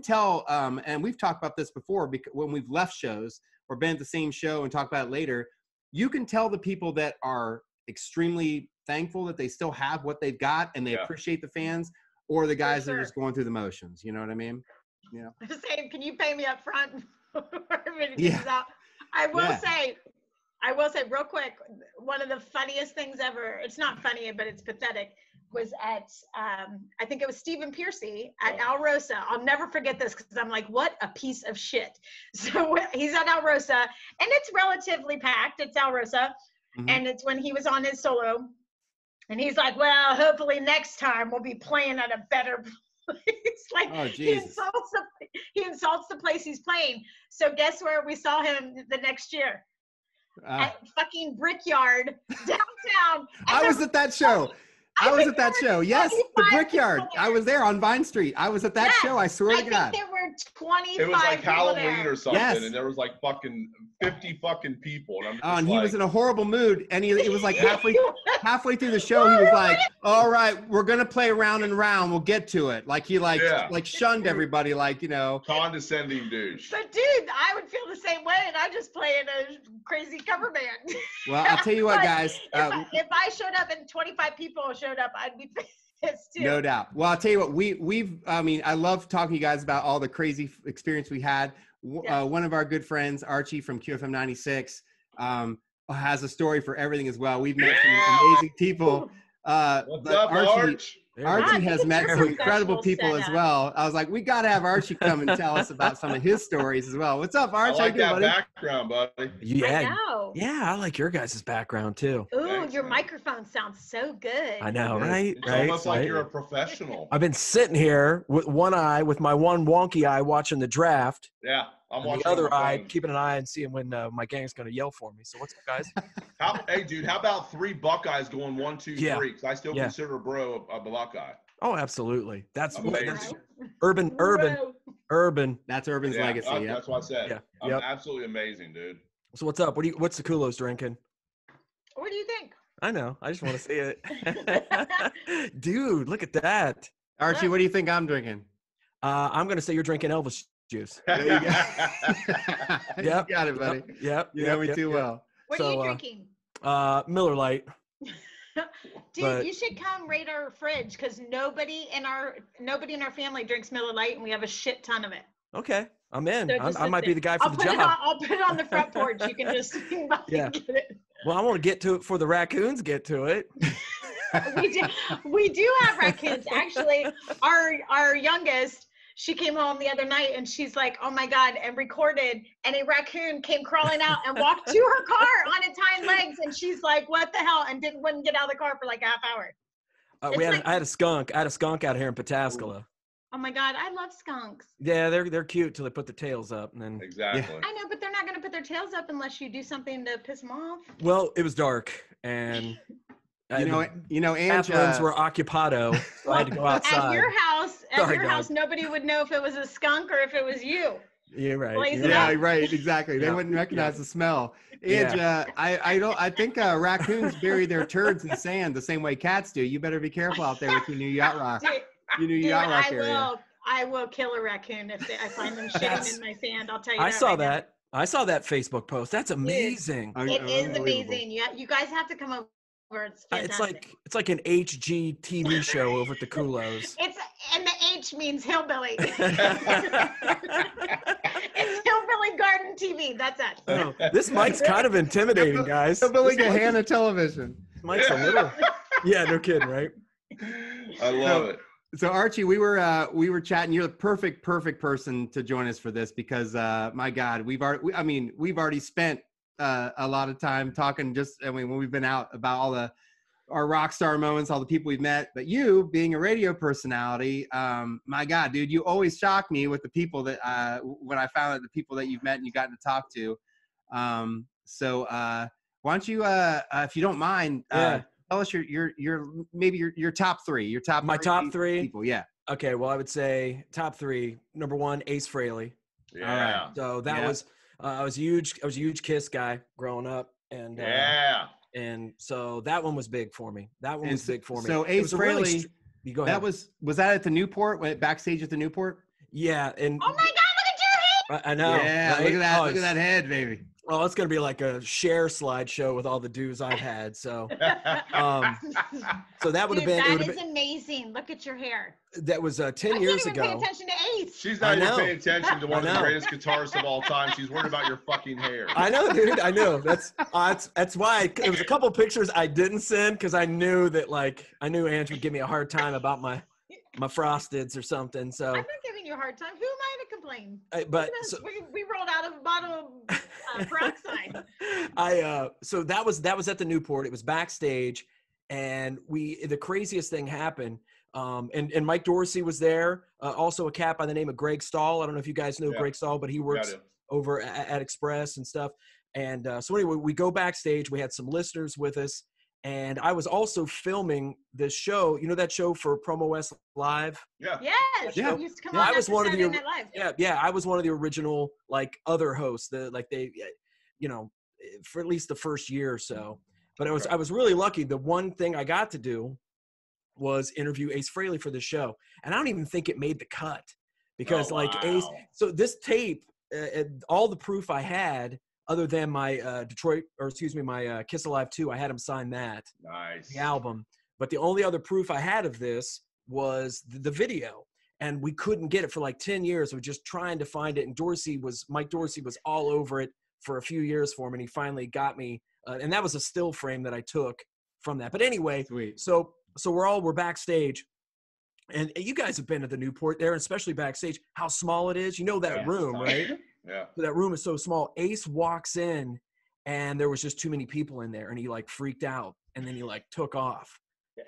tell, and we've talked about this before because when we've left shows or been at the same show and talk about it later, you can tell the people that are extremely thankful that they still have what they've got and they appreciate the fans, or the guys that are just going through the motions. You know what I mean? I'm saying, can you pay me up front? Yeah. I will say real quick, one of the funniest things ever, it's not funny, but it's pathetic, was at, I think it was Stephen Piercy at Alrosa. I'll never forget this because I'm like, what a piece of shit. So he's at Alrosa, and it's relatively packed. It's Alrosa, and it's when he was on his solo. And he's like, well, hopefully next time we'll be playing at a better place. Like, he insults the place he's playing. So guess where we saw him the next year? At fucking Brickyard downtown. I was at that show. Yes, the Brickyard. I was there on Vine Street. I was at that show. I swear to God. I think there were 25. It was like Halloween there. or something, and there was like fucking 50 fucking people. And he was in a horrible mood, and it was like halfway through the show, he was like, "All right, we're gonna play round and round. We'll get to it." Like he like shunned everybody, like condescending douche. But dude, I would feel the same way, and I just play in a crazy cover band. Well, I'll tell you what, guys. If I showed up and 25 people showed up, I'd be pissed too. No doubt. Well, I'll tell you what, I love talking to you guys about all the crazy experience we had. One of our good friends, Archie from QFM 96, has a story for everything as well. We've met some amazing people. What's up, Arch? Archie has met some incredible professional people as setup. well. I was like, we got to have Archie come and tell us about some of his stories as well. What's up, Archie? I like How you doing, that buddy? background, buddy. I know. Yeah, I like your guys' background too. Ooh, Thanks, your man. microphone sounds so good. I know, Yes. right? It's Right. almost like right? you're a professional. I've been sitting here with one eye, with my one wonky eye, watching the draft, Yeah, I'm and watching the other on my eye, phone. keeping an eye and seeing when my gang's going to yell for me. So what's up, guys? Hey, dude, how about 3 Buckeyes going 1, 2, 3? Yeah. Because I still Yeah. consider Bro a Buckeye. Oh, absolutely. That's Amazing. urban. That's Urban's Yeah, legacy. Yep. that's what I said. Yeah, I'm yep. absolutely amazing, dude. So what's up? What's the Kulos drinking? What do you think? I know. I just want to see it. Dude, look at that. Archie, what do you think I'm drinking? I'm going to say you're drinking Elvis juice. There you go. Yep. You got it, buddy. Yep. You know me too well. What So, are you drinking? Miller Lite. Dude, but- you should come raid our fridge because nobody in our family drinks Miller Lite, and we have a shit ton of it. Okay. I'm in. So just I might be sit the guy there. for the job. I'll put it on the front porch. You can just swing by Yeah. and get it. Well, I want to get to it before the raccoons get to it. We do have raccoons. Actually, our youngest, she came home the other night and she's like, oh my God, and recorded, and a raccoon came crawling out and walked to her car on its hind legs, and she's like, what the hell, and wouldn't get out of the car for like a half hour. I had a skunk. I had a skunk out here in Pataskala. Oh my God, I love skunks. Yeah, they're cute till they put the tails up, and then. Exactly. I know, but they're not going to put their tails up unless you do something to piss them off. Well, it was dark, and You know, Ange, bathrooms were occupado, so I had to go outside. At your Sorry, house, dog. nobody would know if it was a skunk or if it was you. You're right. Blaze you're it yeah, right. up. right, exactly. They Yeah. wouldn't recognize the smell. Yeah. Ange, I think raccoons bury their turds in sand the same way cats do. You better be careful out there with your new yacht rock. Dude, Your new dude, yacht rock area. I will kill a raccoon if I find them shitting in my sand. I'll tell you. I saw right now. that. I saw that Facebook post. That's amazing. It is Unbelievable. amazing. You guys have to come over. It's fantastic. It's like an HG TV show over at the Kulos. And the H means hillbilly. It's Hillbilly Garden TV. That's it. Oh, this mic's kind of intimidating, guys. Billy This mic- Gahanna television. mic's a little. Yeah, no kidding, right? I love it. So Archie, we were chatting. You're the perfect person to join us for this because my God, we've already spent a lot of time talking. When we've been out about all our rock star moments, all the people we've met. But you, being a radio personality, my God, dude, you always shock me with the people that when I found out the people that you've met and you've gotten to talk to. So why don't you, if you don't mind, tell us your top three. My top three people. Yeah. Okay, well, I would say top three. Number one, Ace Frehley. Yeah. So that was I was a huge Kiss guy growing up, and and so that one was big for me. So Ace Frehley, you go ahead. was that at the Newport? Backstage at the Newport? Yeah, and Oh my God! Look at your head. I know. Yeah, right? look at that! Oh, Look at that head, baby. Well, it's gonna be like a share slideshow with all the dues I've had. So, so that would have Dude, been. that is amazing. Look at your hair. That was 10 I years can't even pay ago. attention to Ace. She's not I even know. paying attention to one of I the know. greatest guitarists of all time. She's worried about your fucking hair. I know, dude. I know. That's why there was a couple pictures I didn't send because I knew that I knew Ange would give me a hard time about my frosteds or something. So, I'm not giving you a hard time. Who am I to complain? but Look at so, us. We rolled out of a bottle of peroxide. so that was at the Newport. It was backstage, and the craziest thing happened. And Mike Dorsey was there. Also a cat by the name of Greg Stahl. I don't know if you guys know Greg Stahl, but he works over at Express and stuff. And so anyway, we go backstage. We had some listeners with us, and I was also filming this show. You know that show for Promo West Live? Yeah. Yes. Yeah. You used to come Yeah, on I was after one of the Saturday Night Live. Yeah, I was one of the original other hosts. For at least the first year or so. But I was really lucky. The one thing I got to do was interview Ace Frehley for the show, and I don't even think it made the cut because Ace. So this tape, all the proof I had, other than my my Kiss Alive 2, I had him sign that. Nice. The album. But the only other proof I had of this was the video. And we couldn't get it for 10 years. We were just trying to find it. And Mike Dorsey was all over it for a few years for me. And he finally got me. And that was a still frame that I took from that. But anyway, Sweet. so we're backstage. And you guys have been to the Newport there, especially backstage, how small it is. You know that room, right? Yeah. So that room is so small. Ace walks in and there was just too many people in there and he like freaked out and then he like took off.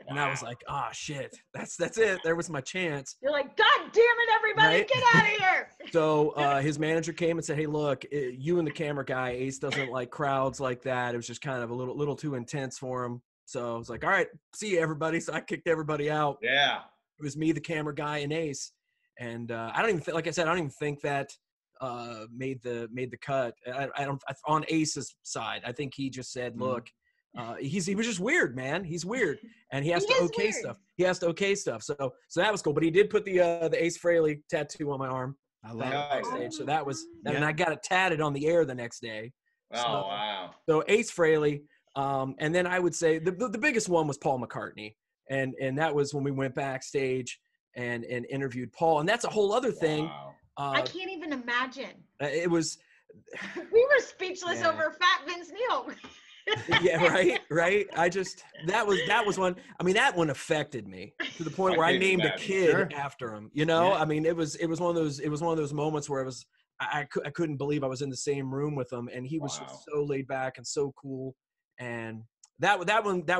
And I was like, ah, shit, that's it. There was my chance. You're like, God damn it, everybody, Right? get out of here. So his manager came and said, hey, look, you and the camera guy, Ace doesn't like crowds like that. It was just kind of a little too intense for him. So I was like, all right, see you, everybody. So I kicked everybody out. Yeah. It was me, the camera guy, and Ace. And I don't even like I said, I don't even think that made the cut. I don't on Ace's side. I think he just said, look, he was just weird, man. He's weird, and he has to okay stuff. He has to okay stuff. So that was cool. But he did put the Ace Frehley tattoo on my arm. I love backstage. So that was, and I got it tatted on the air the next day. Oh, wow. So Ace Frehley, and then I would say the biggest one was Paul McCartney. And that was when we went backstage and interviewed Paul. And that's a whole other thing. Wow. I can't even imagine. It was. We were speechless over Fat Vince Neil. Yeah, right. That was one. I mean, that one affected me to the point where I named a kid after him. You know, I mean, it was one of those moments where I couldn't believe I was in the same room with him, and he was just so laid back and so cool. And that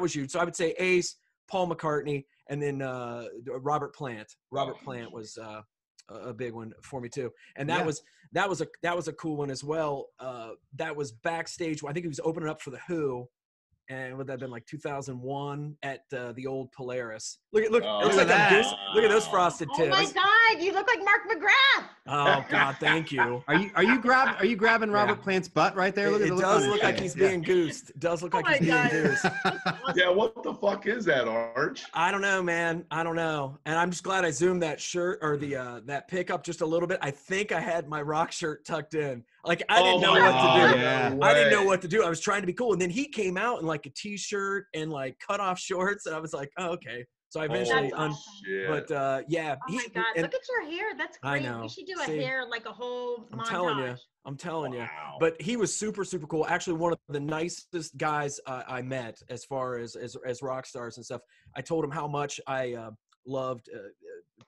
was huge. So I would say Ace, Paul McCartney, and then Robert Plant. Robert Plant was a big one for me too, and that was a cool one as well. That was backstage. I think he was opening up for the Who, and would that have been like 2001 at the old Polaris? Look, it looks like that. Look at those frosted tips. Oh my God, you look like Mark McGrath. Oh God, thank you. Are you grabbing Robert Plant's butt right there? Look at it does look like he's being goosed. It does look like he's being goosed. Yeah, what the fuck is that, Arch? I don't know, man. I don't know. And I'm just glad I zoomed that shirt or the that pick up just a little bit. I think I had my rock shirt tucked in. Like I didn't know what to do. Yeah. I didn't know what to do. I was trying to be cool. And then he came out in like a t-shirt and like cut off shorts. And I was like, oh, okay. So I eventually, but yeah. Oh my God, look at your hair. That's great. I know. We should do a hair, like a whole montage. I'm telling you. But he was super, super cool. Actually, one of the nicest guys I met as far as rock stars and stuff. I told him how much I loved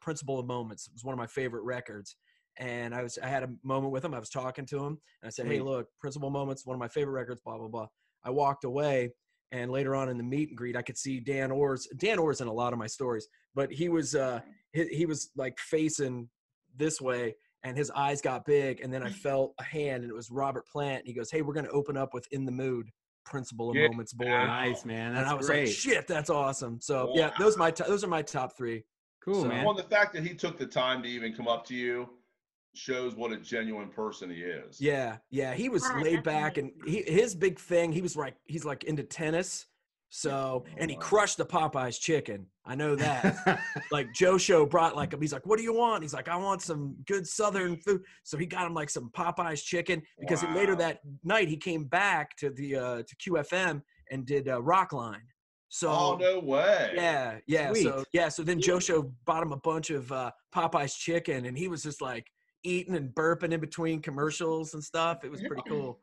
Principle of Moments. It was one of my favorite records. And I had a moment with him. I was talking to him. And I said, hey, look, Principle Moments, one of my favorite records, blah, blah, blah. I walked away. And later on in the meet and greet, I could see Dan Orr's in a lot of my stories, but he was like facing this way and his eyes got big. And then I felt a hand and it was Robert Plant. And he goes, hey, we're going to open up with In the Mood, Principle of Moments, boy. Nice, man. That's and I was great. like, shit, that's awesome. So yeah, those are my top three. Cool, man. Well, the fact that he took the time to even come up to you shows what a genuine person he is. Yeah. He was laid back, and his big thing, he's like into tennis. So, and he crushed the Popeyes chicken. I know that. Like Joe Show brought he's like, what do you want? He's like, I want some good Southern food. So he got him like some Popeyes chicken because later that night he came back to the to QFM and did Rockline. So no way. Yeah. Sweet. So then Joe Show bought him a bunch of Popeyes chicken, and he was just like eating and burping in between commercials and stuff. It was pretty cool.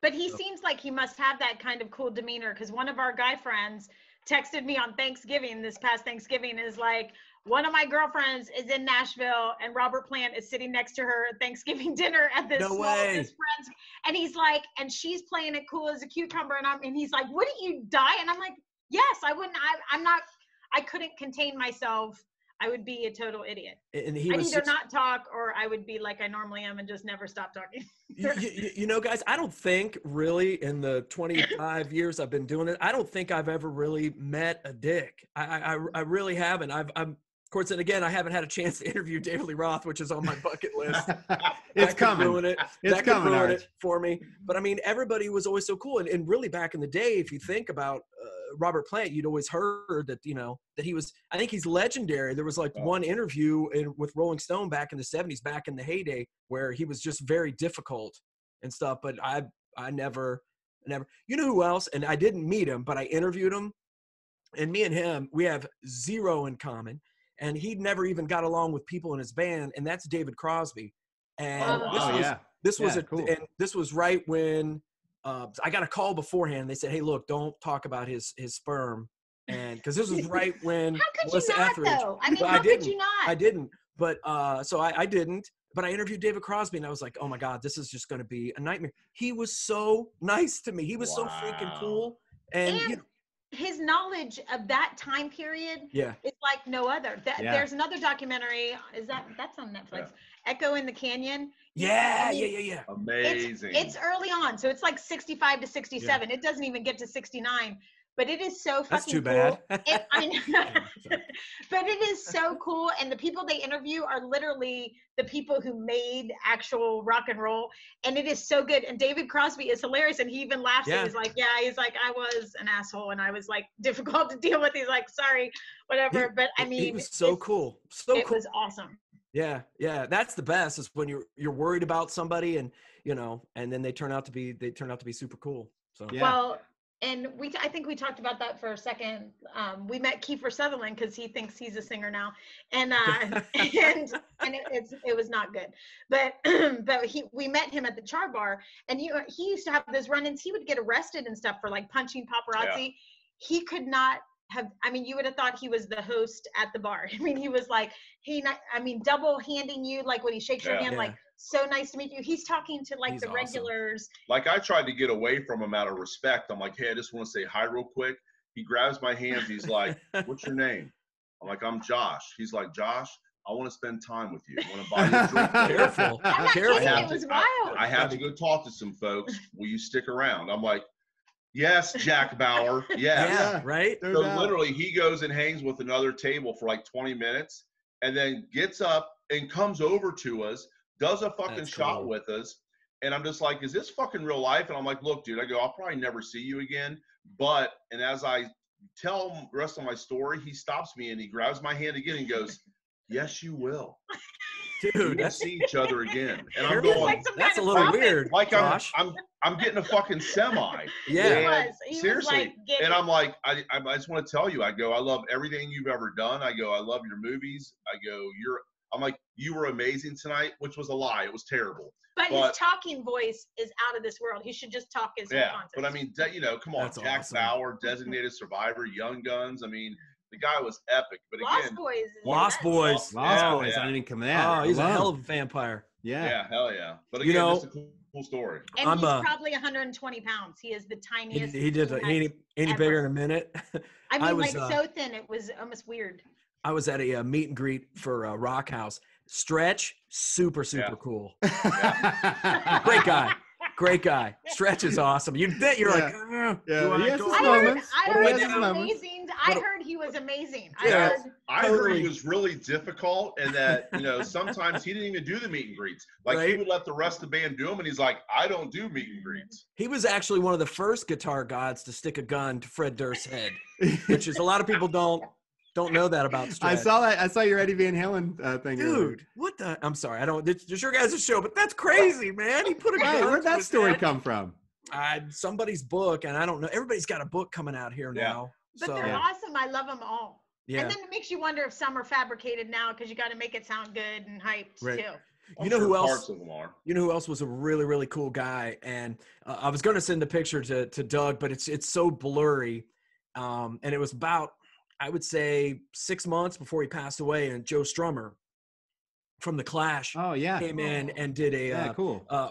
But he seems like he must have that kind of cool demeanor, because one of our guy friends texted me on Thanksgiving, this past Thanksgiving, is like, one of my girlfriends is in Nashville and Robert Plant is sitting next to her at Thanksgiving dinner at this small friends. And he's like, and she's playing it cool as a cucumber. And he's like, wouldn't you die? And I'm like, yes, I wouldn't. I couldn't contain myself. I would be a total idiot. And I'd either not talk, or I would be like I normally am and just never stop talking. you know, guys, I don't think really in the 25 years I've been doing it, I don't think I've ever really met a dick. I really haven't. I'm of course, and again, I haven't had a chance to interview David Lee Roth, which is on my bucket list. It's coming. It's coming. Ruin it for me. But I mean, everybody was always so cool. And really back in the day, if you think about Robert Plant, you'd always heard that, that he was, I think he's legendary. There was like one interview with Rolling Stone back in the 70s, back in the heyday, where he was just very difficult and stuff. But I never, you know who else? And I didn't meet him, but I interviewed him. And me and him, we have zero in common. And he'd never even got along with people in his band, and that's David Crosby. And this was right when I got a call beforehand. They said, "Hey, look, don't talk about his sperm." And because this was right when How could Melissa you not, Etheridge. though? I mean, Well, how could you not? I didn't. But so I didn't. But I interviewed David Crosby, and I was like, oh my God, this is just going to be a nightmare. He was so nice to me. He was so freaking cool. And his knowledge of that time period is like no other. There's another documentary. That's on Netflix? Yeah. Echo in the Canyon. Yeah. Amazing. It's early on, so it's like 65 to 67. It doesn't even get to 69. But it is so fucking That's too cool. bad. I know. But it is so cool. And the people they interview are literally the people who made actual rock and roll. And it is so good. And David Crosby is hilarious. And he even laughs. Yeah. He's like, I was an asshole. And I was like difficult to deal with. He's like, sorry, whatever. But I mean, he was so cool. It was awesome. Yeah. That's the best is when you're worried about somebody and, and then they turn out to be super cool. So, yeah. Well, and I think we talked about that for a second. We met Kiefer Sutherland because he thinks he's a singer now, and it was not good. But we met him at the Char Bar, and he used to have those run-ins. He would get arrested and stuff for like punching paparazzi. Yeah. He could not have. I mean, you would have thought he was the host at the bar. I mean, he was like double handing you like when he shakes your hand like. So nice to meet you. He's talking to like the awesome. Regulars. Like I tried to get away from him out of respect. I'm like, hey, I just want to say hi real quick. He grabs my hands. He's like, what's your name? I'm like, I'm Josh. He's like, Josh, I want to spend time with you. I want to buy you a drink. Careful. I have to go talk to some folks. Will you stick around? I'm like, yes, Jack Bauer. Yes. Yeah, right. So literally he goes and hangs with another table for like 20 minutes and then gets up and comes over to us. Does a fucking shot with us. And I'm just like, is this fucking real life? And I'm like, look, dude, I'll probably never see you again. And as I tell him the rest of my story, he stops me and he grabs my hand again and goes, yes, you will. Dude, we'll see each other again. And I'm going, like that's a little weird. Like Josh. I'm getting a fucking semi. Yeah. He seriously. Was like, and I'm like, I just want to tell you, I love everything you've ever done. I love your movies. I'm like, you were amazing tonight, which was a lie. It was terrible. But his talking voice is out of this world. He should just talk his whole content. But I mean, come on, that's Jack awesome. Bauer, Designated Survivor, Young Guns. I mean, the guy was epic. But again, Lost Boys. I didn't even come to that. Oh, he's a hell of a vampire. Yeah. Yeah, hell yeah. But again, it's a cool story. And he's probably 120 pounds. He is the tiniest. He did any bigger in a minute. I mean, like so thin, it was almost weird. I was at a meet and greet for Rock House. Stretch, super cool. Yeah. Great guy. Stretch is awesome. You're like, he has his moments. I heard he was amazing. I heard he was really difficult, and that sometimes he didn't even do the meet and greets. Like he would let the rest of the band do them, and he's like, I don't do meet and greets. He was actually one of the first guitar gods to stick a gun to Fred Durst's head, which is a lot of people don't know that about Stretch. I saw that. I saw your Eddie Van Halen thing. Dude, earlier. what the? I'm sorry. It's your guys' show, but that's crazy, man. He put a gun. Where'd that story come from? Somebody's book, and I don't know. Everybody's got a book coming out here now. But they're awesome. I love them all. Yeah. And then it makes you wonder if some are fabricated now because you got to make it sound good and hyped too. You know who else? Parts of them are. You know who else was a really, really cool guy? And I was going to send a picture to Doug, but it's so blurry. And it was about, I would say 6 months before he passed away, and Joe Strummer from The Clash came in and did a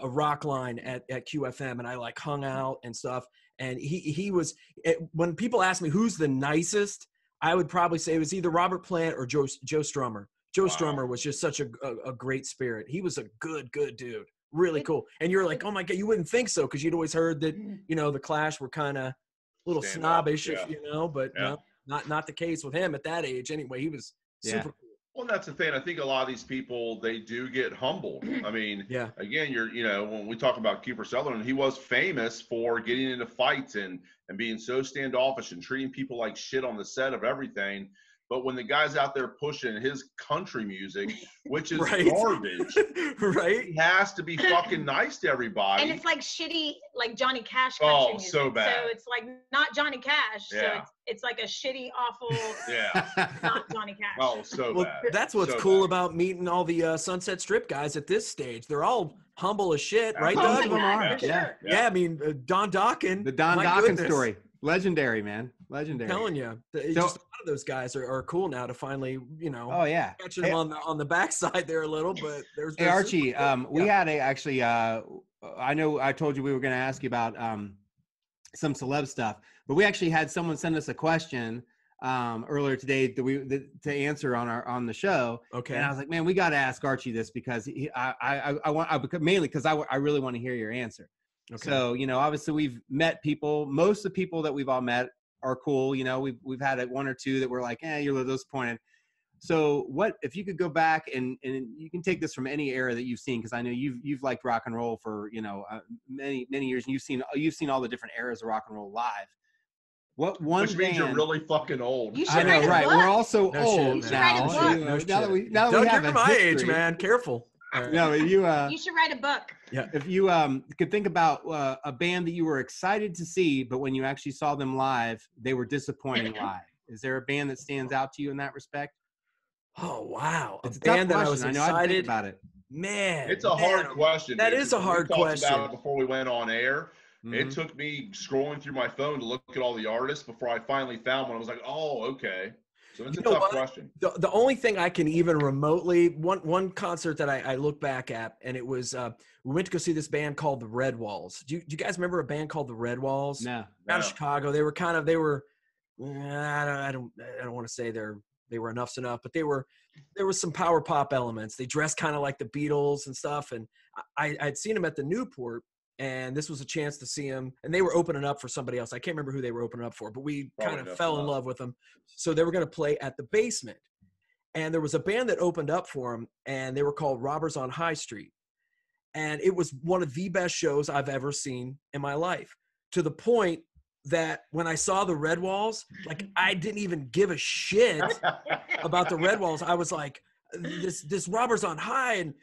rock line at QFM, and I like hung out and stuff. And he was, when people ask me who's the nicest, I would probably say it was either Robert Plant or Joe Strummer. Joe Strummer was just such a great spirit. He was a good dude, really cool. And you're like, oh my God, you wouldn't think so because you'd always heard that the Clash were kind of a little snobbish, but no. Not the case with him at that age. Anyway, he was super cool. Well, that's the thing. I think a lot of these people, they do get humbled. I mean, again, when we talk about Kiefer Sutherland, he was famous for getting into fights and being so standoffish and treating people like shit on the set of everything. But when the guy's out there pushing his country music, which is garbage, he has to be fucking nice to everybody. And it's like shitty, like Johnny Cash country music. So bad. So it's like not Johnny Cash. So it's like a shitty, awful, not Johnny Cash. Oh, so bad. That's what's cool about meeting all the Sunset Strip guys at this stage. They're all humble as shit, right, Doug? Yeah, I mean, Don Dokken. The Don Dokken story. Legendary, man. Legendary. I'm telling you, just a lot of those guys are cool now to finally, Oh yeah. catching them on the backside there a little, but there's. Hey Archie, we Yeah. had I know I told you we were going to ask you about some celeb stuff, but we actually had someone send us a question earlier today to answer on the show. Okay. And I was like, man, we got to ask Archie this because mainly because I really want to hear your answer. Okay. So, obviously we've met people. Most of the people that we've all met are cool. We've had one or two that were like, you're a little disappointed. So what if you could go back and you can take this from any era that you've seen, because I know you've liked rock and roll for many years, and you've seen all the different eras of rock and roll live. What one Which means band, you're really fucking old. You should I know, write a right? book. We're also No old shit, now. No Now that we have you're a my history, age, man. Careful. No, you You should write a book. Yeah. if you could think about a band that you were excited to see, but when you actually saw them live, they were disappointing live. Is there a band that stands out to you in that respect? Oh wow, It's a a tough band that I was question. I know I'd think excited about it. Man, It's a hard question. That dude, is a because hard we talked question. about it before we went on air. Mhm. It took me scrolling through my phone to look at all the artists before I finally found one. I was like, oh, okay. So it's a tough question. The only thing I can even remotely one concert that I look back at, and it was we went to go see this band called the Red Walls. Do you guys remember a band called the Red Walls? No. Out of Chicago. They were I don't want to say they were enough's enough, but there was some power pop elements. They dressed kind of like the Beatles and stuff. And I'd seen them at the Newport, and this was a chance to see them. And they were opening up for somebody else. I can't remember who they were opening up for, but we kind of fell in love with them. So they were going to play at the Basement. And there was a band that opened up for them, and they were called Robbers on High Street. And it was one of the best shows I've ever seen in my life, to the point that when I saw the Red Walls, like I didn't even give a shit about the Red Walls. I was like, this Robbers on High, and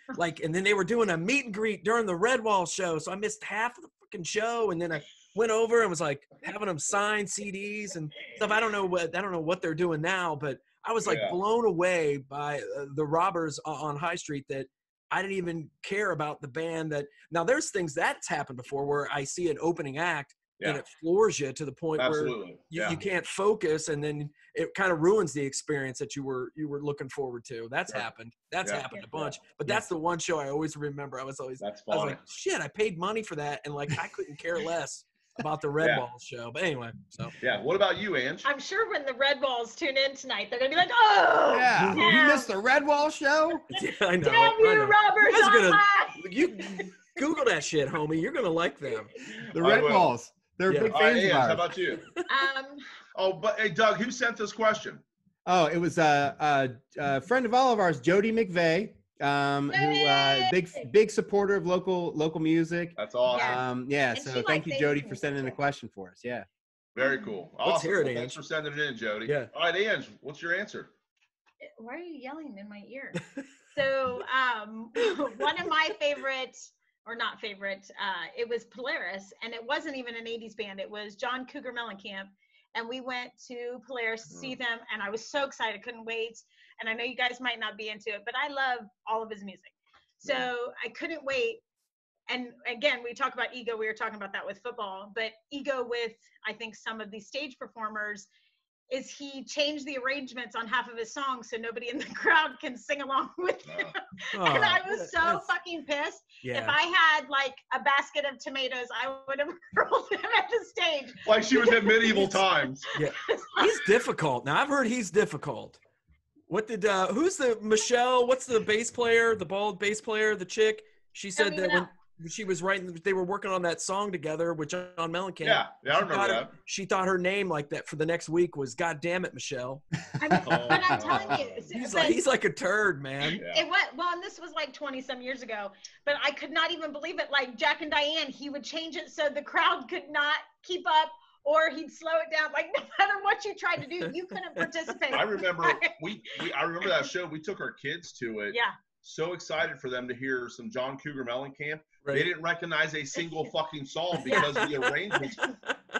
then they were doing a meet and greet during the Red Walls show. So I missed half of the fucking show. And then I went over and was like having them sign CDs and stuff. I don't know what they're doing now, but I was like blown away by the Robbers on High Street, that I didn't even care about the band. That now there's things that's happened before where I see an opening act and it floors you to the point where you can't focus, and then it kind of ruins the experience that you were looking forward to. That's happened. That's happened a bunch. But that's the one show I always remember. I was like, shit, I paid money for that, and like I couldn't care less about the Red Walls show. But anyway, so what about you, Ange? I'm sure when the Red Walls tune in tonight, they're gonna be like, "Oh, yeah, you missed the Red Wall show." Yeah, I know. Damn you, Robbers! You Google that shit, homie. You're gonna like them. The Red Walls. They're big fans of ours. How about you? But hey, Doug, who sent this question? Oh, it was a friend of all of ours, Jody McVeigh, who big supporter of local music. That's awesome. So thank you, Jody, for sending the question for us. Yeah. Very cool. Awesome. Let's hear it, Ange. Thanks for sending it in, Jody. Yeah. All right, Ange, what's your answer? Why are you yelling in my ear? So one of my favorites, or not favorite, it was Polaris, and it wasn't even an 80s band. It was John Cougar Mellencamp, and we went to Polaris to see them, and I was so excited, couldn't wait. And I know you guys might not be into it, but I love all of his music. So I couldn't wait. And again, we talk about ego. We were talking about that with football, but ego with, I think, some of these stage performers is he changed the arrangements on half of his songs so nobody in the crowd can sing along with him. And I was so fucking pissed. Yeah. If I had like a basket of tomatoes, I would have hurled him at the stage. Like she was at medieval times. Yeah. He's difficult. Now I've heard he's difficult. What did who's the Michelle? What's the bass player? The bald bass player, the chick? She said that when she was writing, they were working on that song together with John Mellencamp. Yeah, I remember that. She thought her name like that for the next week was "God damn it, Michelle." But I'm telling you, he's like a turd, man. Yeah. It went well, and this was like 20-some years ago. But I could not even believe it. Like Jack and Diane, he would change it so the crowd could not keep up, or he'd slow it down. Like no matter what you tried to do, you couldn't participate. I remember I remember that show. We took our kids to it. Yeah. So excited for them to hear some John Cougar Mellencamp. Right. They didn't recognize a single fucking song because of the arrangements.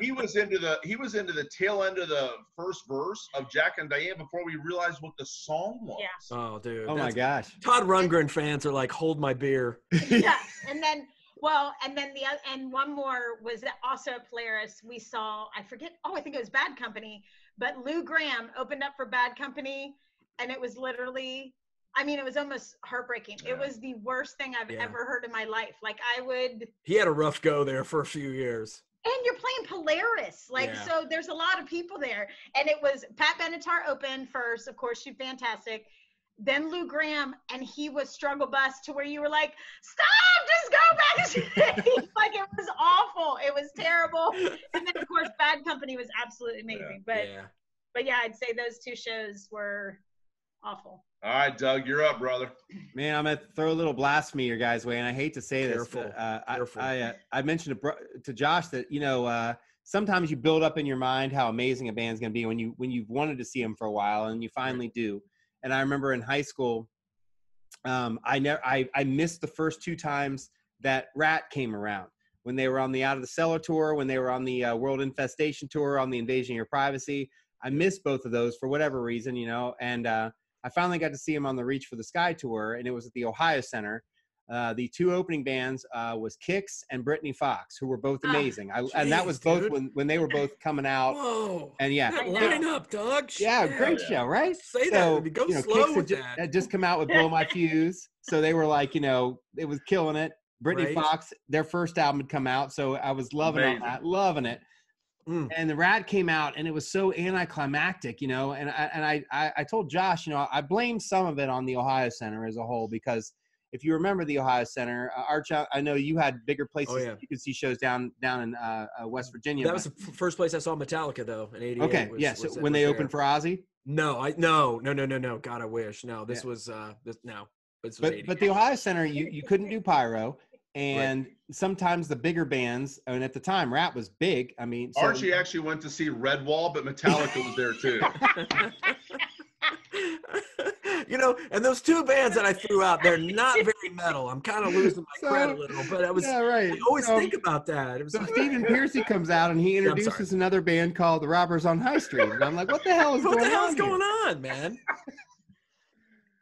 He was into the tail end of the first verse of Jack and Diane before we realized what the song was. Yeah. Oh, dude. Oh my gosh. Todd Rundgren fans are like, hold my beer. Yeah. And then Well, and then and one more was also at Polaris. We saw, I forget, I think it was Bad Company, but Lou Gramm opened up for Bad Company, and it was literally, I mean, it was almost heartbreaking. Yeah. It was the worst thing I've ever heard in my life. Like he had a rough go there for a few years. And you're playing Polaris. So there's a lot of people there. And it was Pat Benatar opened first. Of course, she's fantastic. Then Lou Gramm, and he was struggle bus to where you were like, stop, just go backstage. Like, it was awful. It was terrible. And then, of course, Bad Company was absolutely amazing. But yeah, I'd say those two shows were awful. All right, Doug, you're up, brother. Man, I'm going to throw a little blasphemy your guys' way, and I hate to say this. But, I mentioned to Josh that, sometimes you build up in your mind how amazing a band's going to be when you've wanted to see them for a while, and you finally do. And I remember in high school, I missed the first 2 times that Rat came around, when they were on the Out of the Cellar tour, when they were on the World Infestation tour, on the Invasion of Your Privacy. I missed both of those for whatever reason, and I finally got to see them on the Reach for the Sky tour, and it was at the Ohio Center. The 2 opening bands was Kix and Brittany Fox, who were both amazing. And that was both when they were both coming out. Whoa! And line up, Doug. Yeah, great show, right? Say that. Go slow Kix with that. had just come out with Blow My Fuse, so they were like, it was killing it. Brittany Fox, their first album had come out, so I was loving it. And the Rat came out, and it was so anticlimactic, And I told Josh, I blame some of it on the Ohio Center as a whole, because if you remember the Ohio Center, Archie, I know you had bigger places. You could see shows down in West Virginia. That was the first place I saw Metallica, though, in '88. Okay, so when they opened for Ozzy? No. God, I wish. No, this was no. This was but the Ohio Center, you couldn't do pyro. And sometimes the bigger bands, and at the time, Rat was big. I mean, Archie actually went to see Redwall, but Metallica was there too. And those 2 bands that I threw out, they're not very metal. I'm kind of losing my credit a little, but I always think about that. So Stephen Piercy comes out and he introduces another band called the Robbers on High Street, and I'm like, what the hell is going on, man?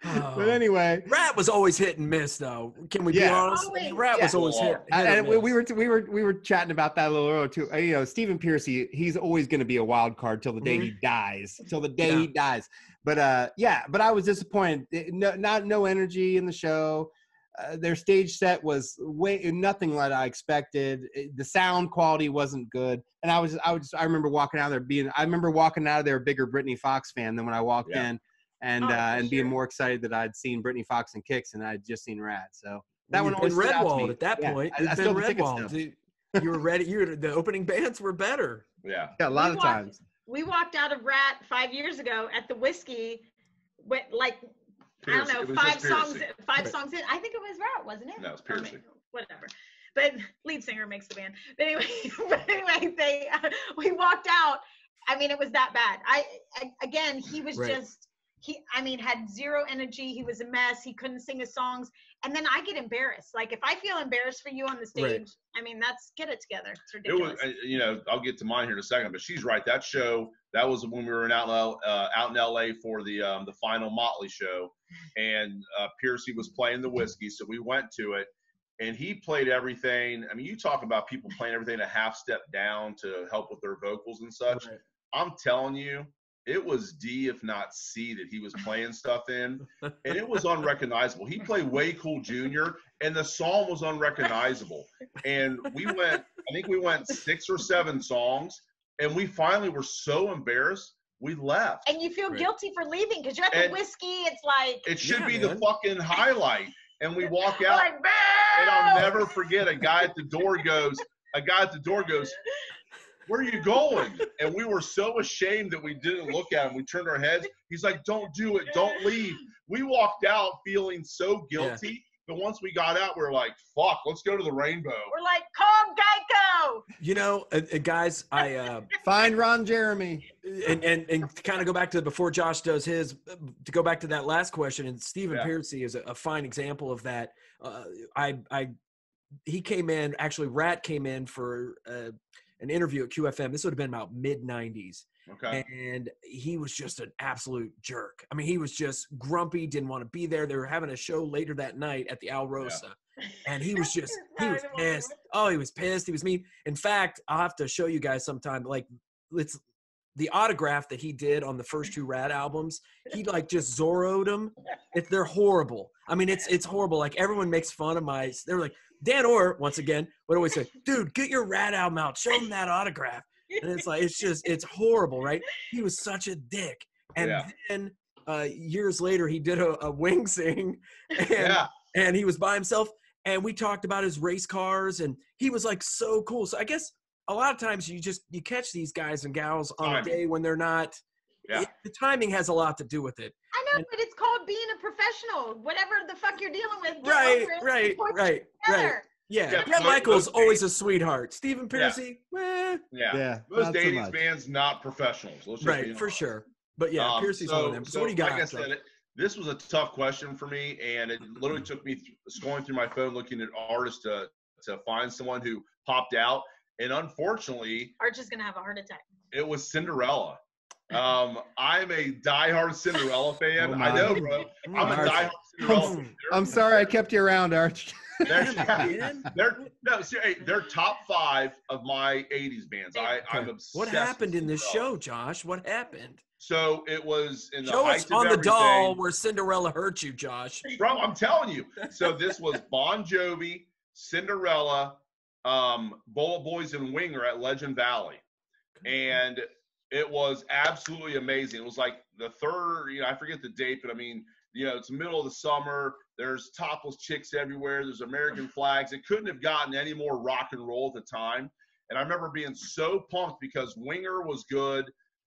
But anyway, Rat was always hit and miss, though. Can we be honest? Rat was always hit. And we were chatting about that a little earlier too. Stephen Piercy, he's always going to be a wild card till the day he dies. Till the day he dies. But but I was disappointed. No energy in the show. Their stage set was nothing like I expected. The sound quality wasn't good, and I remember walking out of there a bigger Brittany Fox fan than when I walked in. And being more excited that I'd seen Brittany Fox and Kix, and I'd just seen Rat. So that one always stood out to me. At that point. I still Redwalled. You were ready. The opening bands were better. Yeah, a lot of times. We walked out of Rat 5 years ago at the Whiskey, with I don't know, 5 songs in. I think it was Rat, wasn't it? No, it was Piercy. Whatever. But lead singer makes the band. But anyway, we walked out. I mean, it was that bad. He was just. He had zero energy. He was a mess. He couldn't sing his songs. And then I get embarrassed. Like, if I feel embarrassed for you on the stage, get it together. It's ridiculous. It was, I'll get to mine here in a second, but she's right. That show, that was when we were out in LA for the final Motley show, and Piercy was playing the Whiskey. So we went to it, and he played everything. I mean, you talk about people playing everything a half step down to help with their vocals and such. Right. I'm telling you, it was D, if not C, that he was playing stuff in, and it was unrecognizable. He played Way Cool Jr., and the song was unrecognizable. And I think we went 6 or 7 songs, and we finally were so embarrassed, we left. And you feel guilty for leaving because you're at the Whiskey. It's like it should be the fucking highlight. And we walk out, and I'll never forget. A guy at the door goes, "Where are you going?" And we were so ashamed that we didn't look at him. We turned our heads. He's like, "Don't do it. Don't leave." We walked out feeling so guilty. Yeah. But once we got out, we were like, fuck, let's go to the Rainbow. We're like, call Geico. Guys, I find Ron Jeremy. And kind of go back to before Josh does his, to go back to that last question. And Stephen Piercy is a fine example of that. He came in, actually Rat came in for an interview at QFM. This would have been about mid-90s. Okay. And he was just an absolute jerk. I mean, he was just grumpy, didn't want to be there. They were having a show later that night at the Al Rosa. And he was pissed. Oh, he was pissed. He was mean. In fact, I'll have to show you guys sometime. Like, it's the autograph that he did on the first 2 Rat albums. He like just Zorro'd them. They're horrible. I mean, it's horrible. Like, everyone makes fun of they're like, Dan Orr, once again, would always say, dude, get your Rat album out. Show him that autograph. And it's like, it's horrible, right? He was such a dick. And then years later, he did a Wing Sing, and he was by himself. And we talked about his race cars, and he was like so cool. So I guess a lot of times you catch these guys and gals on a day when they're not. Yeah. The timing has a lot to do with it. I know, but it's called being a professional. Whatever the fuck you're dealing with. Right. Yeah. Brett Michaels always a sweetheart. Stephen Piercy, Most dating bands not professionals. Right, for sure. But yeah, Piercy's one of them. So what do you got? Like I said, this was a tough question for me, and it literally took me scrolling through my phone looking at artists to find someone who popped out. And unfortunately, Archie's gonna have a heart attack. It was Cinderella. I'm a diehard Cinderella fan. I know, bro. I'm a diehard Cinderella fan. I'm sorry I kept you around, Arch. They're top 5 of my 80s bands. I'm obsessed. What happened in this show, Josh? What happened? So it was in the show height us on of the everything. doll where Cinderella hurt you, Josh. Bro, I'm telling you. So this was Bon Jovi, Cinderella, Bullet Boys, and Winger at Legend Valley, and it was absolutely amazing. It was like the third, I forget the date, but I mean, it's the middle of the summer. There's topless chicks everywhere. There's American flags. It couldn't have gotten any more rock and roll at the time. And I remember being so pumped because Winger was good.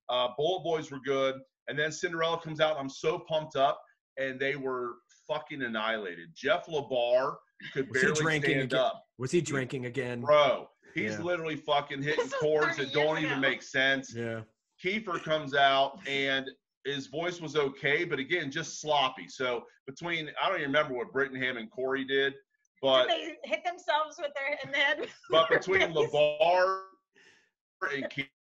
Bullet Boys were good. And then Cinderella comes out. And I'm so pumped up. And they were fucking annihilated. Jeff LaBar could barely stand up. Was he drinking again? Bro, he's literally fucking hitting chords that don't even make sense. Yeah. Kiefer comes out and his voice was okay, but again, just sloppy. So I don't even remember what Brittenham and Corey did, but did they hit themselves with their head? But between LaBar and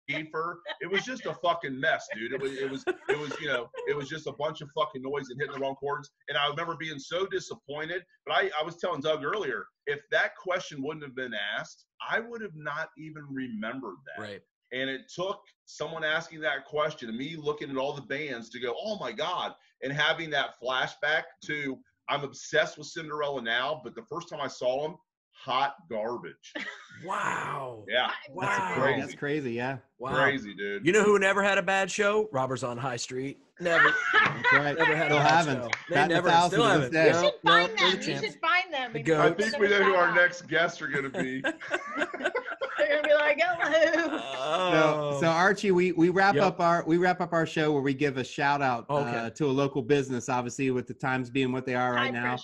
Kiefer, it was just a fucking mess, dude. It was just a bunch of fucking noise and hitting the wrong chords. And I remember being so disappointed. But I was telling Doug earlier, if that question wouldn't have been asked, I would have not even remembered that. Right. And it took someone asking that question and me looking at all the bands to go, oh my God, and having that flashback to, I'm obsessed with Cinderella now, but the first time I saw them, hot garbage. Wow. Yeah. Wow. That's crazy. Yeah. Wow. Crazy, dude. You know who never had a bad show? Robbers on High Street. Never. That's right. Never had Still a bad haven't. show. They never still haven't. You should find them. You should find them. I think we know who our next guests are going to be. They're gonna be like, hello. So Archie, we wrap up our show where we give a shout out to a local business, obviously with the times being what they are right now.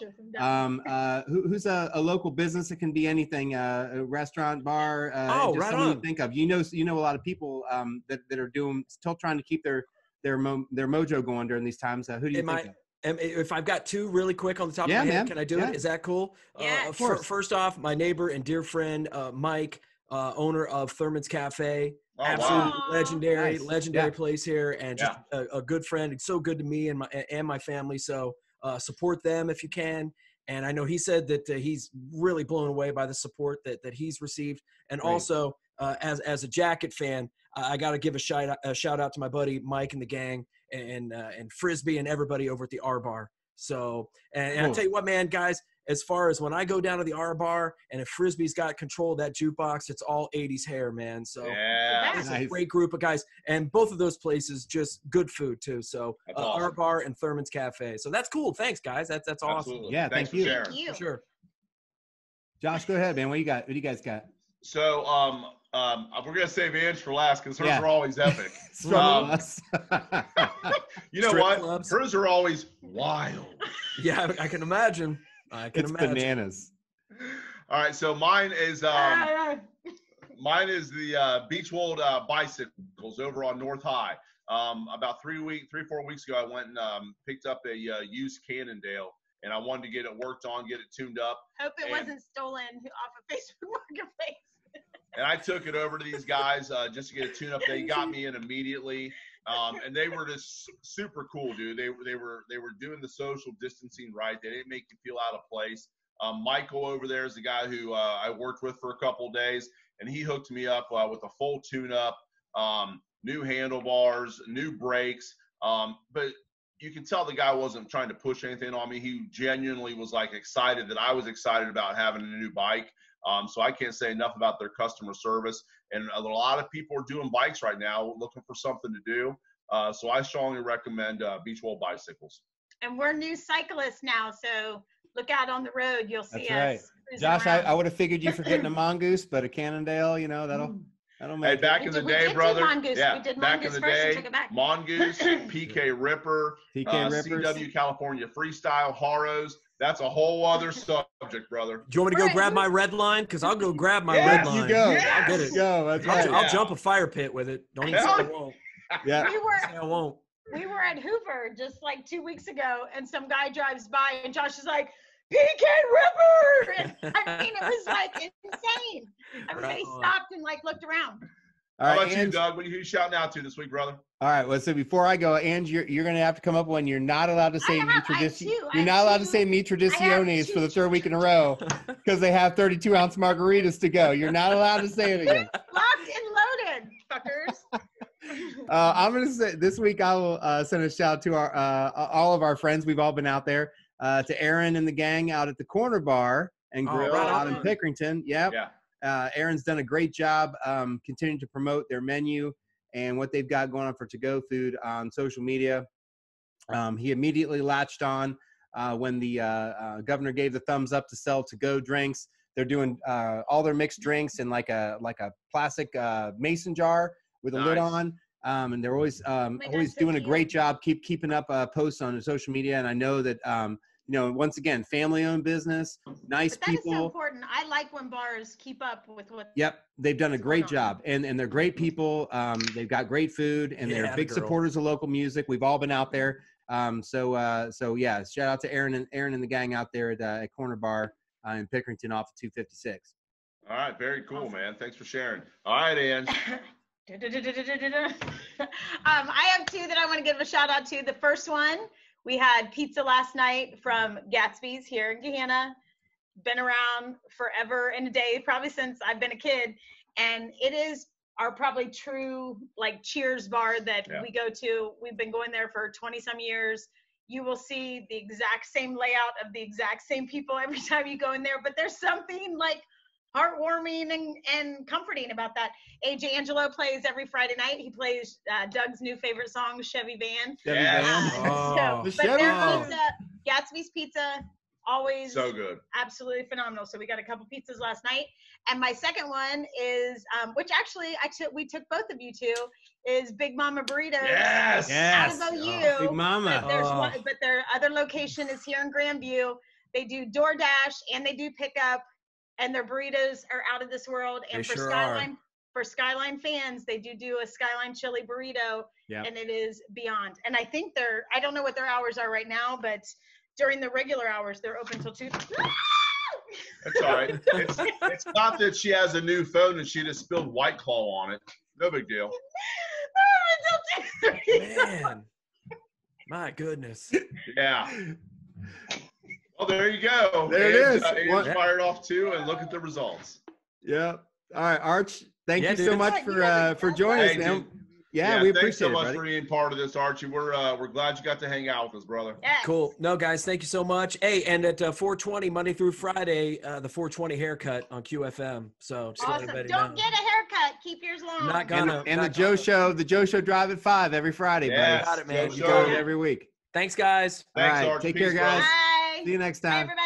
Who's a local business? It can be anything, a restaurant, bar. Right on. You think of. You know a lot of people that are still trying to keep their mojo going during these times. Who do you think of? If I've got 2 really quick on the top of my head, can I do it? Is that cool? Yeah. First off, my neighbor and dear friend, Mike, owner of Thurman's Cafe. Absolutely legendary place here, and just a good friend. It's so good to me and my family. So support them if you can. And I know he said that he's really blown away by the support that he's received. And also, as a jacket fan, I got to give a shout out to my buddy Mike and the gang, and Frisbee and everybody over at the R Bar. So, and I'll tell you what, man, guys, as far as when I go down to the R Bar and if Frisbee's got control of that jukebox, it's all 80s hair, man. So it's a great group of guys. And both of those places, just good food too. So awesome. R Bar and Thurman's Cafe. So that's cool. Thanks, guys. That's awesome. Absolutely. Yeah, thanks thank you. Sharing. Thank you. For sure. Josh, go ahead, man. What do you guys got? So we're gonna save Ange for last because hers are always epic. You know what? Clubs. Hers are always wild. Yeah, I can imagine. It's bananas. All right, so mine is the Beachwold bicycles over on North High. About 4 weeks ago, I went and picked up a used Cannondale, and I wanted to get it worked on, get it tuned up. Hope it wasn't stolen off of Facebook Marketplace. And I took it over to these guys just to get it tuned up. They got me in immediately, and they were just super cool, dude. They were doing the social distancing right. They didn't make you feel out of place. Michael over there is the guy who I worked with for a couple of days, and he hooked me up with a full tune-up, new handlebars, new brakes. But you can tell the guy wasn't trying to push anything on me. He genuinely was like excited that I was excited about having a new bike. So I can't say enough about their customer service. And a lot of people are doing bikes right now, looking for something to do. So I strongly recommend Beach World Bicycles. And we're new cyclists now, so look out on the road. You'll see That's us. right. Josh, I would have figured you for getting a mongoose, but a Cannondale, you know, that'll make Hey, back in the day, brother. Yeah, we did back in the day, took Mongoose, PK Ripper, CW California Freestyle, Haros. That's a whole other subject, brother. Do you want me to go grab my red line? Because I'll go grab my red line. You go. Yes. I'll get it. Go. That's right. I'll jump a fire pit with it. Don't even say I won't. Yeah. I won't. We were at Hoover just like 2 weeks ago, and some guy drives by, and Josh is like, PK Ripper! I mean, it was like insane. Everybody stopped and like looked around. All How right, about you, Doug? Who are you shouting out to this week, brother? All right. Well, so before I go, Ange, you're going to have to come up when you're not allowed to say You're not allowed to say Mi Tradiciones for the third week in a row because they have 32-ounce margaritas to go. You're not allowed to say it again. Locked and loaded, fuckers. I'm going to say this week I will send a shout out to all of our friends. We've all been out there. To Aaron and the gang out at the Corner Bar and Grill out in Pickerington. Yep. Yeah. Aaron's done a great job continuing to promote their menu and what they've got going on for to-go food on social media. He immediately latched on when the governor gave the thumbs up to sell to-go drinks. They're doing all their mixed drinks in like a plastic mason jar with a lid on. And they're always doing a great job keeping up posts on social media. And I know that, once again, family-owned business, nice people. That is so important. I like when bars keep up with what. Yep, they've done a great job, and they're great people. They've got great food, and they're big supporters of local music. We've all been out there. So yeah, shout out to Aaron and the gang out there at Corner Bar in Pickerington off of 256. All right, very cool, man. Thanks for sharing. All right, Ange. I have two that I want to give a shout out to. The first one, we had pizza last night from Gatsby's here in Gahanna. Been around forever and a day, probably since I've been a kid. And it is our probably true like Cheers bar that we go to. We've been going there for 20 some years. You will see the exact same layout of the exact same people every time you go in there, but there's something like heartwarming and comforting about that. AJ Angelo plays every Friday night. He plays Doug's new favorite song, Chevy Van. Chevy Van. But their pizza, Gatsby's Pizza, always so good, absolutely phenomenal. So we got a couple pizzas last night, and my second one is, which actually we took both of you to, is Big Mama Burritos. Yes, out of OU. Big Mama. But their other location is here in Grandview. They do DoorDash and they do pickup. And their burritos are out of this world. And for Skyline fans, they do a Skyline chili burrito, and it is beyond. And I think I don't know what their hours are right now, but during the regular hours, they're open till 2. That's all right. It's not that she has a new phone and she just spilled White Claw on it. No big deal. Man, my goodness. Yeah. Well, there you go. There it is. Ange fired off too, and look at the results. Yeah. All right, Arch. Thank you so much for joining us, man. Yeah, we appreciate it. Thanks so much for being part of this, Archie. We're glad you got to hang out with us, brother. Yes. Cool. No, guys, thank you so much. Hey, and at 4:20 Monday through Friday, the 4:20 haircut on QFM. So just awesome. Don't get a haircut. Keep yours long. Not gonna. And the Joe Show Drive at 5 every Friday, buddy. Got it, man. You got it every week. Thanks, guys. Thanks, all right, Archie. take care, guys. Bye. See you next time. Bye, everybody.